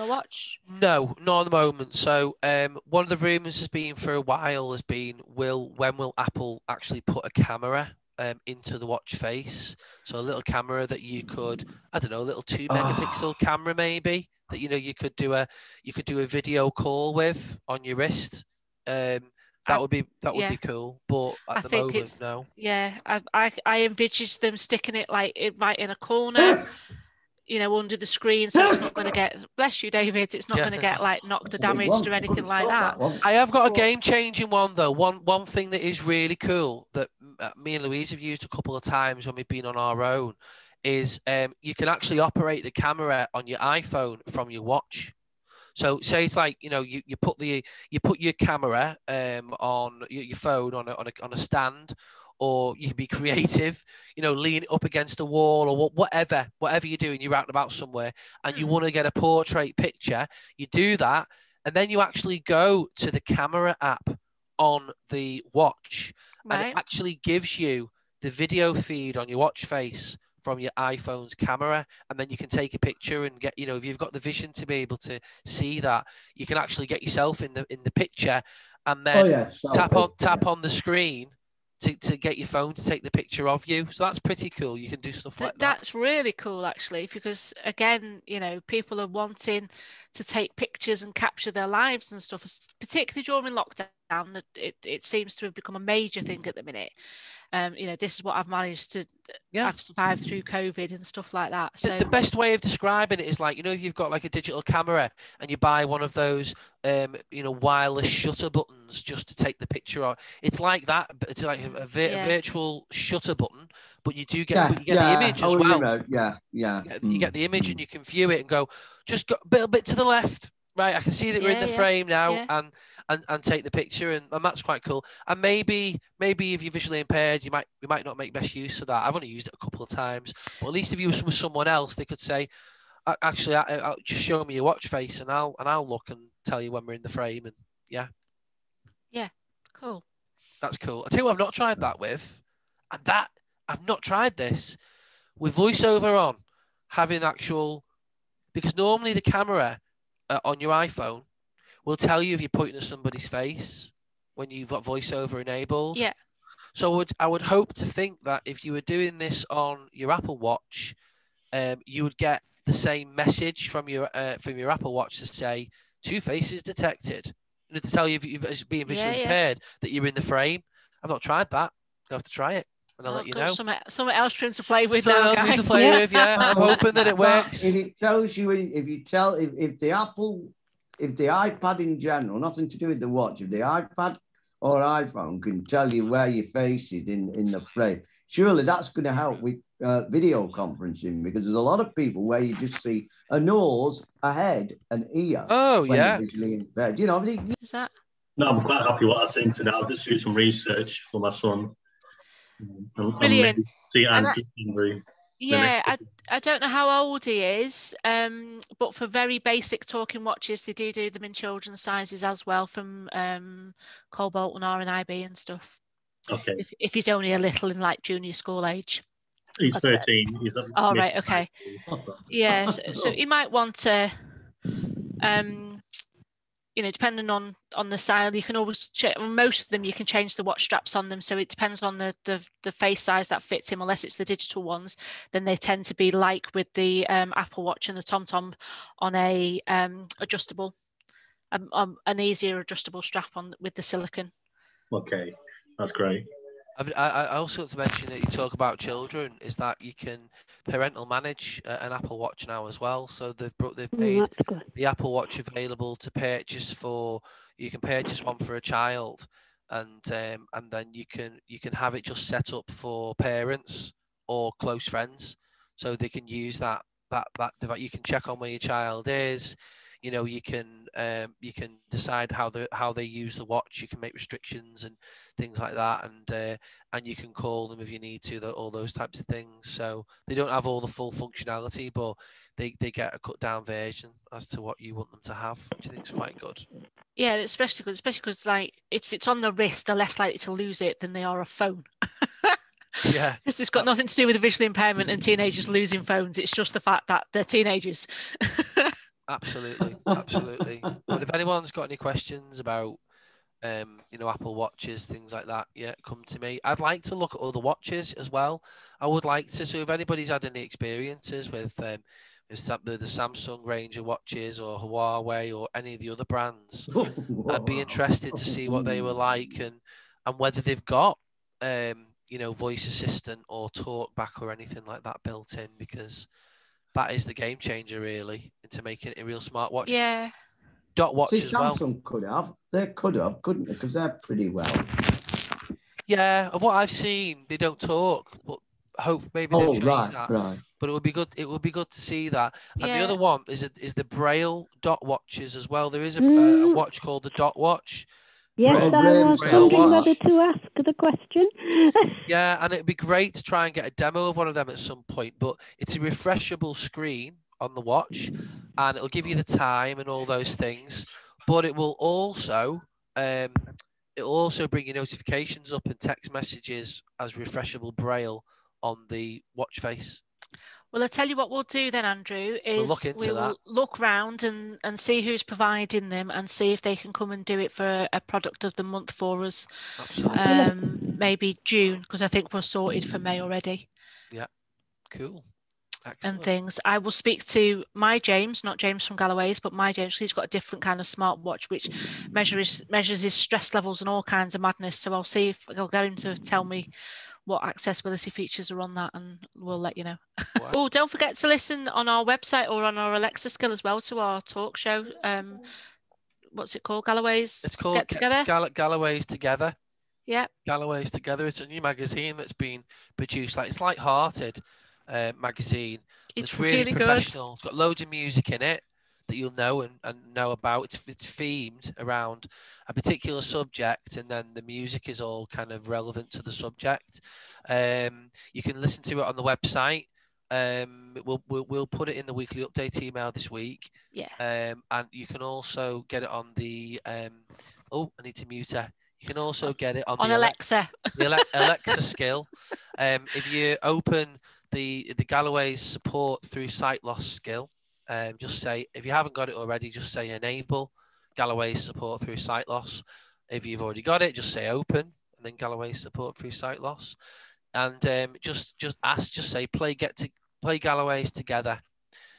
watch? No, not at the moment. So one of the rumors has been for a while when will Apple actually put a camera into the watch face? So a little camera that you could, I don't know, a little 2 megapixel camera maybe that you could do a video call with on your wrist. That would be cool. But at the moment, no. Yeah, I envisage them sticking it right in a corner. Under the screen, so it's not going to get, bless you, David, it's not going to get knocked or damaged or anything like that. I have got a game-changing one though. One thing that is really cool that me and Louise have used a couple of times when we've been on our own is you can actually operate the camera on your iPhone from your watch. So say it's like you put your camera on your phone on a stand. Or you can be creative, lean it up against a wall or whatever you're doing, you're out and about somewhere and you want to get a portrait picture, you do that. And then you actually go to the camera app on the watch and it actually gives you the video feed on your watch face from your iPhone's camera. And then you can take a picture and get, if you've got the vision to be able to see that, you can actually get yourself in the picture and then tap on the screen to get your phone to take the picture of you. So that's pretty cool. You can do stuff like that. That's really cool, actually, because again, people are wanting to take pictures and capture their lives and stuff, particularly during lockdown. It seems to have become a major thing at the minute. This is what I've managed to. I've survived through COVID and stuff like that. So the best way of describing it is like, if you've got like a digital camera and you buy one of those, wireless shutter buttons just to take the picture of. It's like that, but it's like a virtual shutter button, but you do get, the image as well. You get the image and you can view it and go, just go a bit to the left. Right, I can see that we're in the frame now, and take the picture, and that's quite cool. And maybe if you're visually impaired, you might not make best use of that. I've only used it a couple of times, but at least if you were with someone else, they could say, actually, I'll just show me your watch face, and I'll look and tell you when we're in the frame, and yeah, cool. That's cool. I tell you what, I've not tried that with, and that I've not tried this with voiceover on, having actual, because normally the camera on your iPhone will tell you if you're pointing at somebody's face when you've got voiceover enabled. Yeah. So I would hope to think that if you were doing this on your Apple Watch, you would get the same message from your Apple Watch to say 2 faces detected, to tell you if you're being visually impaired that you're in the frame. I've not tried that. I'll have to try it. And I'll let you know. Something else for him to play with. Something else to play with, yeah. I'm hoping that it works. If it tells you, if the iPad in general, nothing to do with the watch, if the iPad or iPhone can tell you where your face is in the frame, surely that's going to help with video conferencing, because there's a lot of people where you just see a nose, a head, an ear. Oh, yeah. Visually impaired. Is that? No, I'm quite happy what I think today. I'll just do some research for my son. Brilliant. See Andrew. Yeah, I don't know how old he is, but for very basic talking watches, they do them in children's sizes as well, from Cobalt and RNIB and stuff. Okay. If he's only a little in like junior school age. He's 13. He's all right. Okay. Yeah. So he might want to, depending on the style, you can always most of them you can change the watch straps on them, so it depends on the face size that fits him. Unless it's the digital ones, then they tend to be like with the Apple Watch and the TomTom on a adjustable, an easier adjustable strap on with the silicone. Okay, that's great. I also want to mention that you talk about children is that you can parental manage an Apple Watch now as well. So they've made That's good. the Apple Watch available to purchase for. You can purchase one for a child, and then you can have it just set up for parents or close friends, so they can use that device. You can check on where your child is. You know, you can decide how they use the watch. You can make restrictions and things like that, and you can call them if you need to. All those types of things. So they don't have all the full functionality, but they get a cut down version as to what you want them to have, which I think is quite good. Yeah, especially because like if it's on the wrist, they're less likely to lose it than they are a phone. Yeah, because it's got nothing to do with the visual impairment and teenagers losing phones. It's just the fact that they're teenagers. Absolutely. But if anyone's got any questions about Apple Watches, things like that, yeah, come to me. I'd like to look at other watches as well. I would like to. So if anybody's had any experiences with the Samsung range of watches or Huawei or any of the other brands, I'd be interested to see what they were like and whether they've got voice assistant or talk back or anything like that built in, because that is the game changer really into making it a real smartwatch. Yeah. Dot watch as well. Samsung could have. They could have, couldn't they? Because they're pretty well. Yeah, of what I've seen, they don't talk. But hope maybe they've changed that. Right. But it would be good. It would be good to see that. And Yeah. the other one is the Braille Dot Watches as well. There is a watch called the Dot Watch. Yes, I was Braille thinking watch. whether to ask the question. Yeah, and it'd be great to try and get a demo of one of them at some point. But it's a refreshable screen on the watch, and it'll give you the time and all those things. But it will also bring your notifications up and text messages as refreshable Braille on the watch face. Well, I'll tell you what we'll do then, Andrew, is We'll look into that. look round and see who's providing them and see if they can come and do it for a product of the month for us. Absolutely. Maybe June, because I think we're sorted for May already. Yeah, cool. Excellent. And things. I will speak to my James, not James from Galloway's, but my James. He's got a different kind of smartwatch which measures his stress levels and all kinds of madness. So I'll see if I'll get him to tell me what accessibility features are on that, and we'll let you know. Wow. Oh, don't forget to listen on our website or on our Alexa skill as well to our talk show. What's it called? Galloway's It's called Get Together? Galloway's Together. Yeah. Galloway's Together. It's a new magazine that's been produced. It's light-hearted magazine. It's really professional. Good. It's got loads of music in it that you'll know and know about. It's themed around a particular subject, and then the music is all kind of relevant to the subject. You can listen to it on the website. We'll put it in the weekly update email this week. Yeah. And you can also get it on the I need to mute her. You can also get it on the Alexa. The Alexa skill. If you open the Galloway's support through sight loss skill, just say, if you haven't got it already, just say enable Galloway's support through sight loss. If you've already got it, just say open and then Galloway's support through sight loss. And just say play Galloway's together.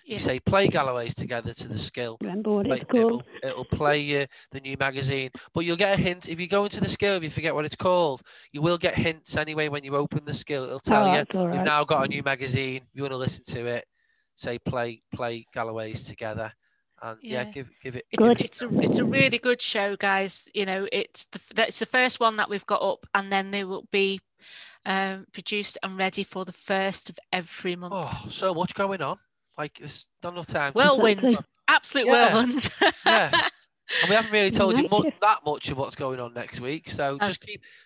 Yeah. You say play Galloway's together to the skill. It'll play you the new magazine, but you'll get a hint if you go into the skill. If you forget what it's called, you will get hints anyway when you open the skill. It'll tell you you've now got a new magazine. If you want to listen to it, say play Galloway's together, and give it. It's a really good show, guys. You know, it's the first one that we've got up, and then they will be produced and ready for the first of every month. Oh, so much going on. Like, there's not enough time. Whirlwind. Absolute whirlwind. Yeah. And we haven't really told you that much of what's going on next week. So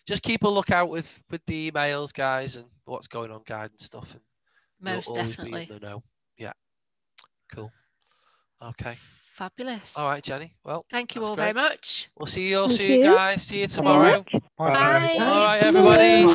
just keep a lookout with the emails, guys, and what's going on, guide and stuff. And most definitely. Be in the know. Yeah. Cool. Okay. Fabulous. All right, Jenny. Well, thank you all very much. We'll see you all soon, guys. See you tomorrow. Bye. All right, everybody.